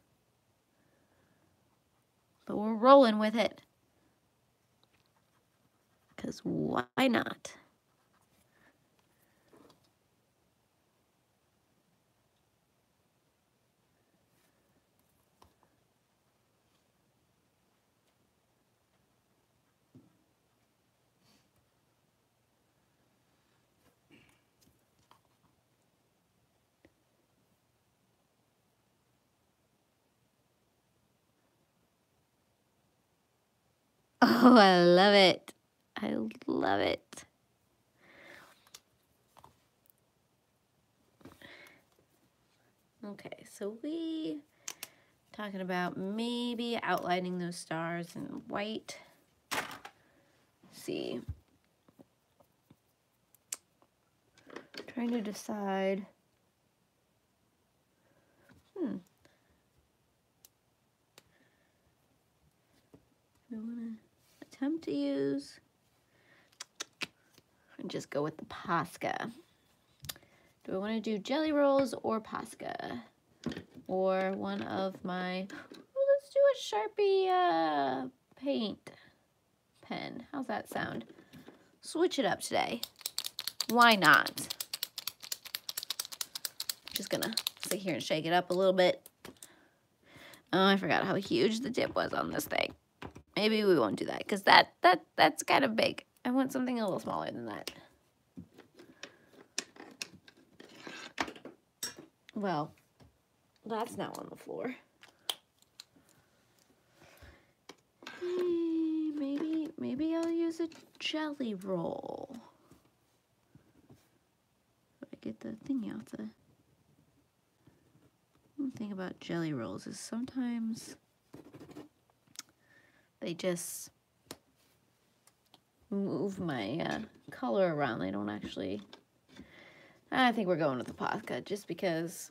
But we're rolling with it. Because why not? Oh, I love it. I love it. Okay, so we talking about maybe outlining those stars in white. Let's see. Trying to decide. Do I want to attempt to use and just go with the Posca? Do I want to do jelly rolls or Posca? Or one of my, oh, let's do a Sharpie paint pen. How's that sound? Switch it up today. Why not? Just gonna sit here and shake it up a little bit. Oh, I forgot how huge the tip was on this thing. Maybe we won't do that because that's kind of big. I want something a little smaller than that. Well, that's now on the floor. Maybe I'll use a jelly roll. If I get the thing out. The one thing about jelly rolls is sometimes they just move my color around. They don't actually. I think we're going with the Posca just because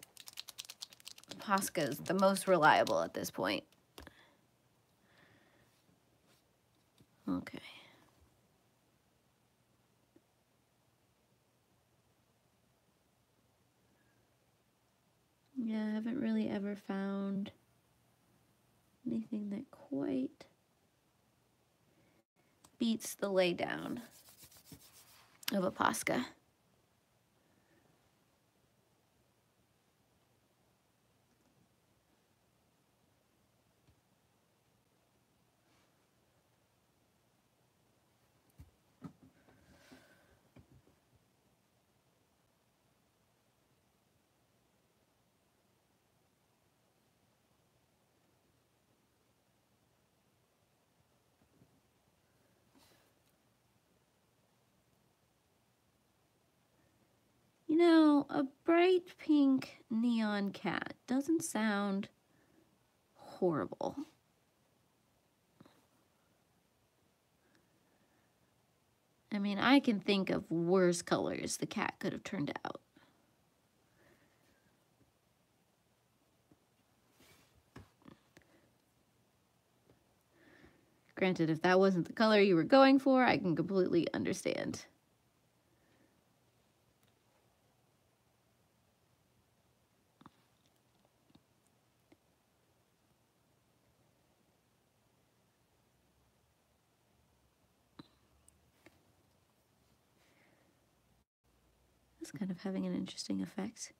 the Posca is the most reliable at this point. Okay. Yeah, I haven't really ever found anything that quite beats the laydown of a Posca. You know, a bright pink neon cat doesn't sound horrible. I mean, I can think of worse colors the cat could have turned out. Granted, if that wasn't the color you were going for, I can completely understand. It's kind of having an interesting effect.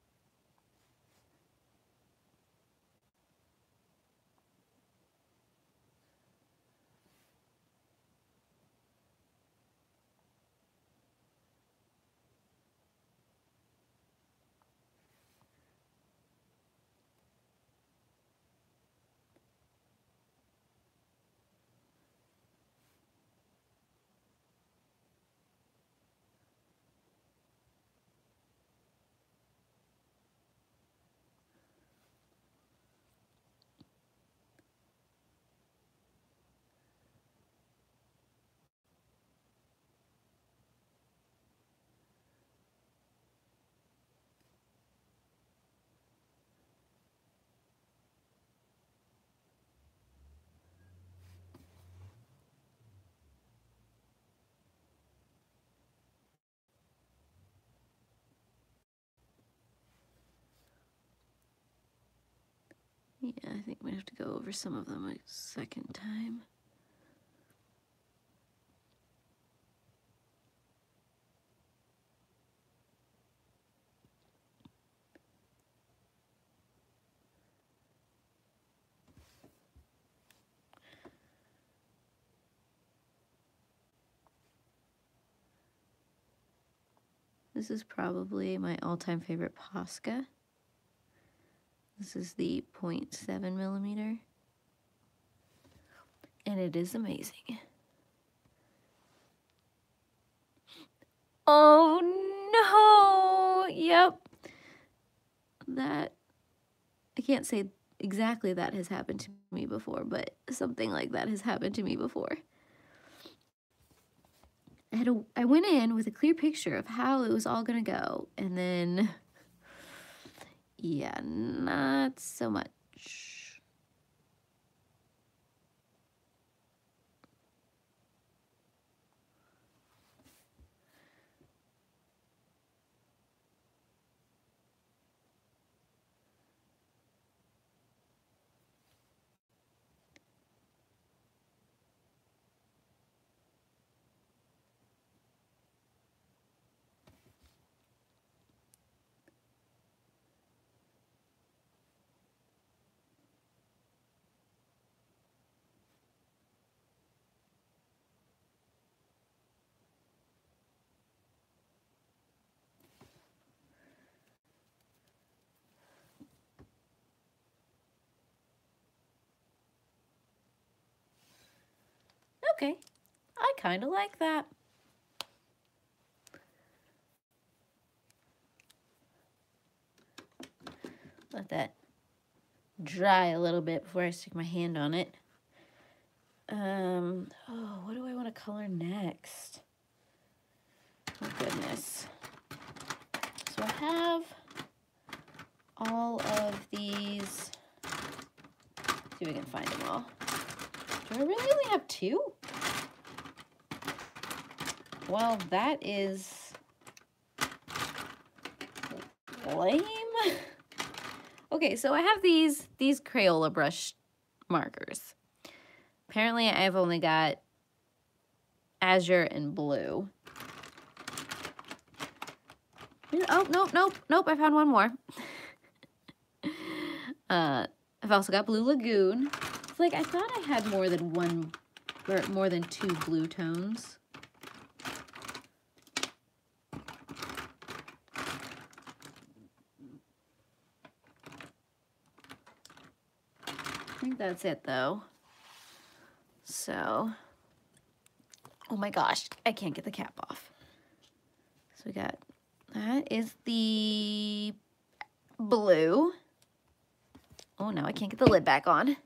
Yeah, I think we have to go over some of them a second time. This is probably my all-time favorite Posca. This is the 0.7 millimeter. And it is amazing. Oh no! Yep. That, I can't say exactly that has happened to me before, but something like that has happened to me before. I went in with a clear picture of how it was all gonna go, and then, yeah, not so much. Okay, I kind of like that. Let that dry a little bit before I stick my hand on it. Oh, what do I want to color next? Oh goodness. So I have all of these. See if we can find them all. Do I really only have 2? Well, that is lame. Okay, so I have these Crayola brush markers. Apparently I've only got azure and blue. Oh, nope, I found one more. I've also got Blue Lagoon. It's like, I thought I had more than 1, or more than 2 blue tones. I think that's it though. So, oh my gosh, I can't get the cap off. So we got, that is the blue. Oh no, I can't get the lid back on.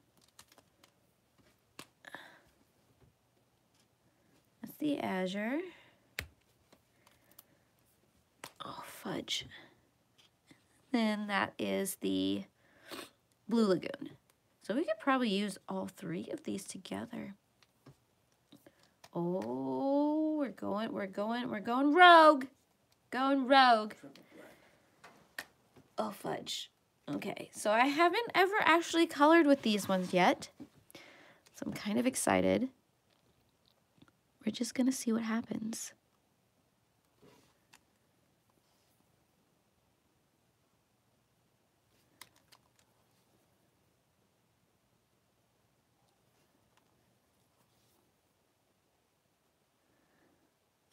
That's the azure. Oh, fudge. Then that is the Blue Lagoon. So we could probably use all 3 of these together. Oh, we're going rogue. Going rogue. Oh, fudge. Okay, so I haven't ever actually colored with these ones yet. So I'm kind of excited. We're just gonna see what happens.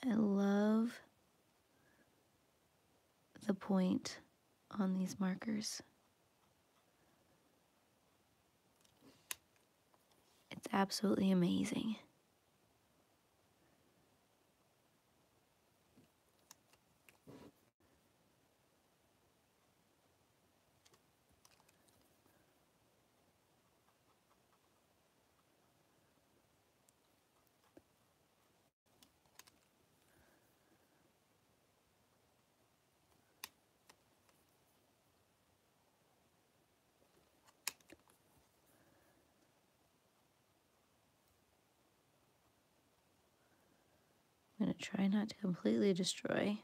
I love the point on these markers. It's absolutely amazing. I'm going to try not to completely destroy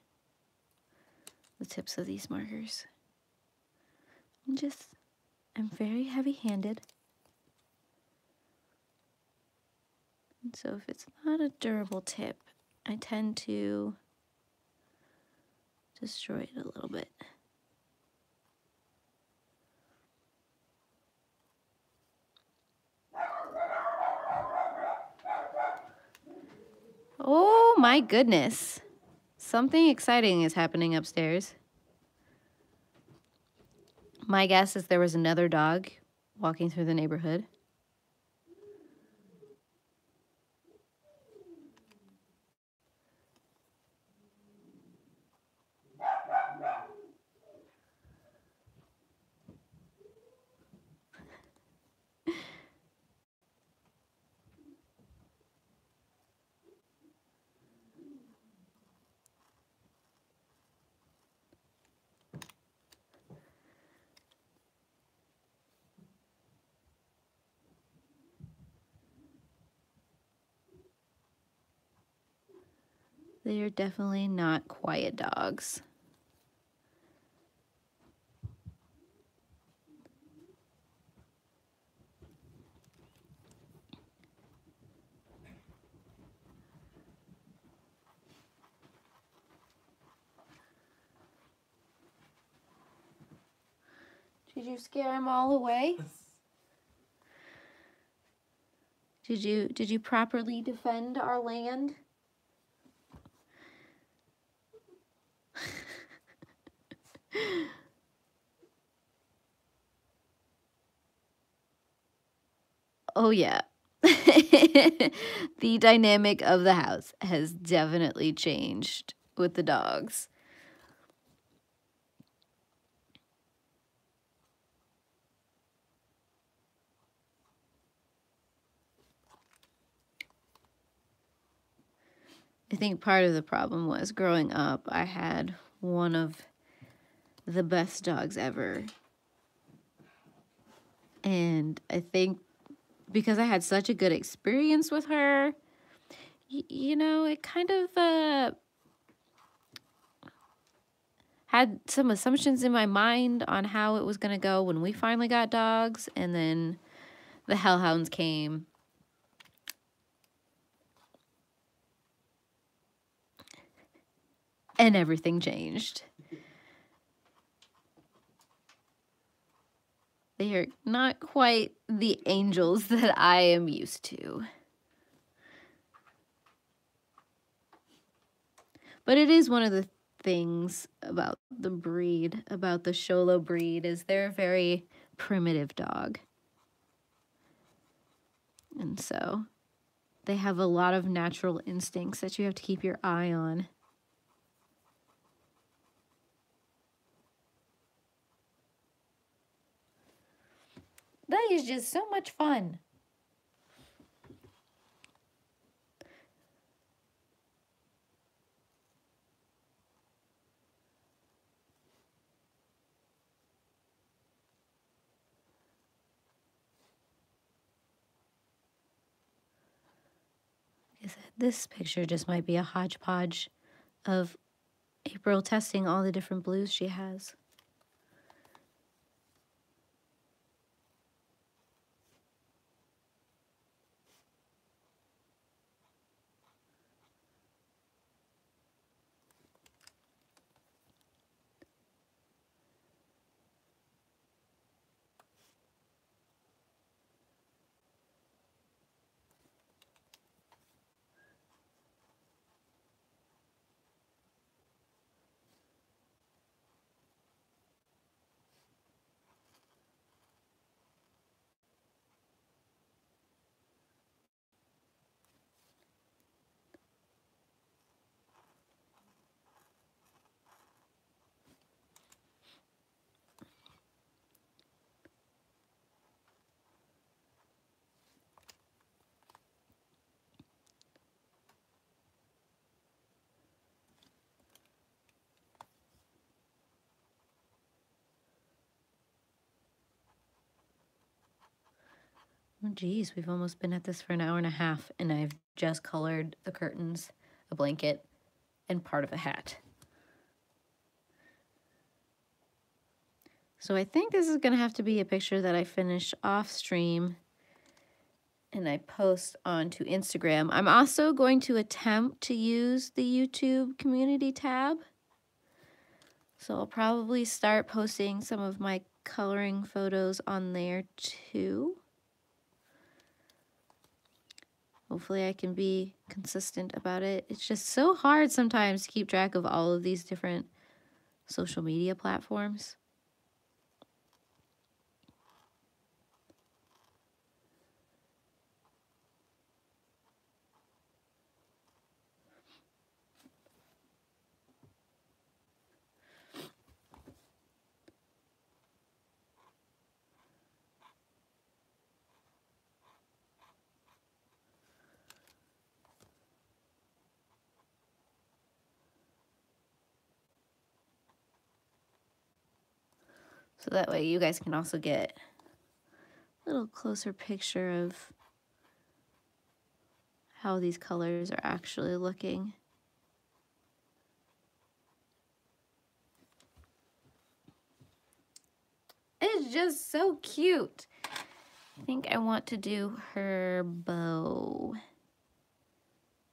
the tips of these markers. I'm just I'm very heavy-handed. And so if it's not a durable tip, I tend to destroy it a little bit. Oh my goodness. Something exciting is happening upstairs. My guess is there was another dog walking through the neighborhood. They are definitely not quiet dogs. Did you scare them all away? Did you properly defend our land? Oh yeah. The dynamic of the house has definitely changed with the dogs. I think part of the problem was growing up, I had one of the best dogs ever. And I think because I had such a good experience with her, you know, it kind of had some assumptions in my mind on how it was going to go when we finally got dogs. And then the hellhounds came. And everything changed. They are not quite the angels that I am used to. But it is one of the things about the breed, about the Shoutout breed, is they're a very primitive dog. And so they have a lot of natural instincts that you have to keep your eye on. That is just so much fun. This picture just might be a hodgepodge of April testing all the different blues she has. Oh geez, we've almost been at this for an hour and a half, and I've just colored the curtains, a blanket, and part of a hat. So I think this is gonna have to be a picture that I finish off stream and I post onto Instagram. I'm also going to attempt to use the YouTube community tab. So I'll probably start posting some of my coloring photos on there too. Hopefully I can be consistent about it. It's just so hard sometimes to keep track of all of these different social media platforms. So that way you guys can also get a little closer picture of how these colors are actually looking. It's just so cute. I think I want to do her bow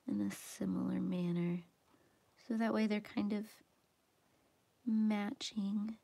in a similar manner. So that way they're kind of matching.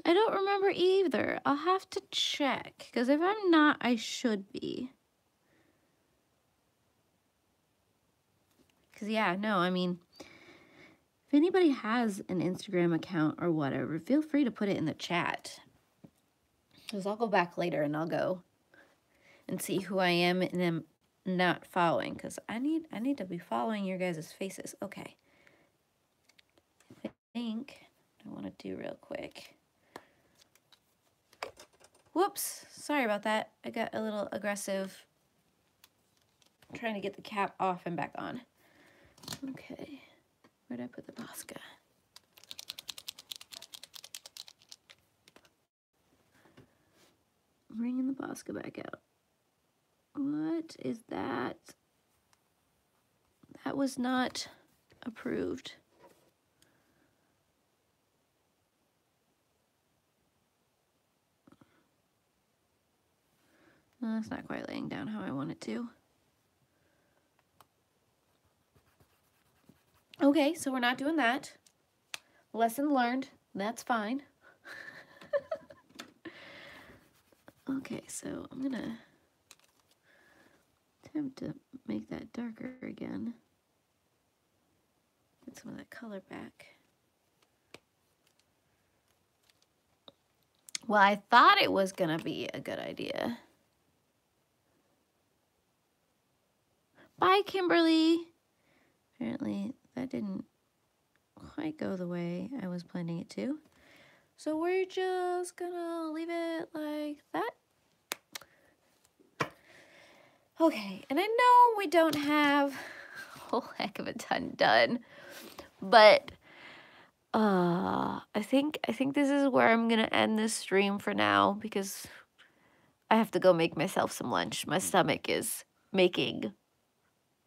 I don't remember either. I'll have to check, because if I'm not, I should be. Because yeah, no, I mean, if anybody has an Instagram account or whatever, feel free to put it in the chat. Because I'll go back later and I'll go and see who I am and am not following. Because I need to be following your guys' faces. Okay. I think I want to do real quick. Whoops, sorry about that. I got a little aggressive trying to get the cap off and back on. Okay, where'd I put the Posca? Bringing the Posca back out. What is that? That was not approved. No, that's not quite laying down how I want it to. Okay, so we're not doing that. Lesson learned. That's fine. Okay, so I'm gonna attempt to make that darker again. Get some of that color back. Well, I thought it was gonna be a good idea. Bye, Kimberly. Apparently that didn't quite go the way I was planning it to. So we're just gonna leave it like that. Okay, and I know we don't have a whole heck of a ton done, but I think this is where I'm gonna end this stream for now because I have to go make myself some lunch. My stomach is making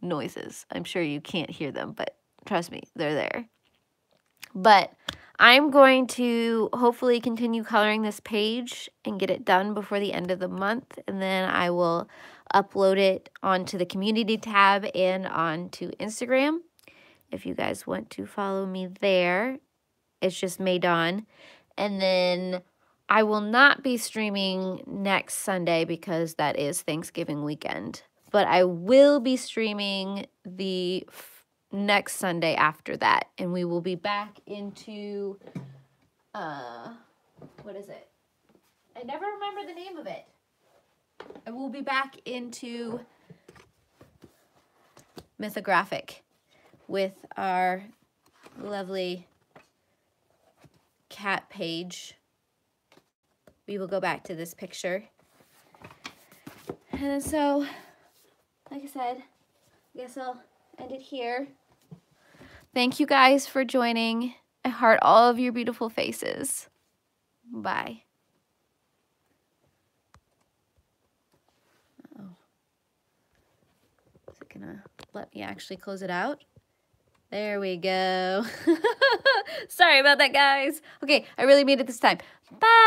noises. I'm sure you can't hear them, but trust me, they're there. But I'm going to hopefully continue coloring this page and get it done before the end of the month, and then I will upload it onto the community tab and onto Instagram. If you guys want to follow me there, it's just Maydawn. And then I will not be streaming next Sunday because that is Thanksgiving weekend. But I will be streaming the next Sunday after that. And we will be back into, what is it? I never remember the name of it. I will be back into Mythographic with our lovely cat page. We will go back to this picture. And so, like I said, I guess I'll end it here. Thank you guys for joining. I heart all of your beautiful faces. Bye. Uh-oh. Is it gonna let me actually close it out? There we go. Sorry about that, guys. Okay, I really made it this time. Bye.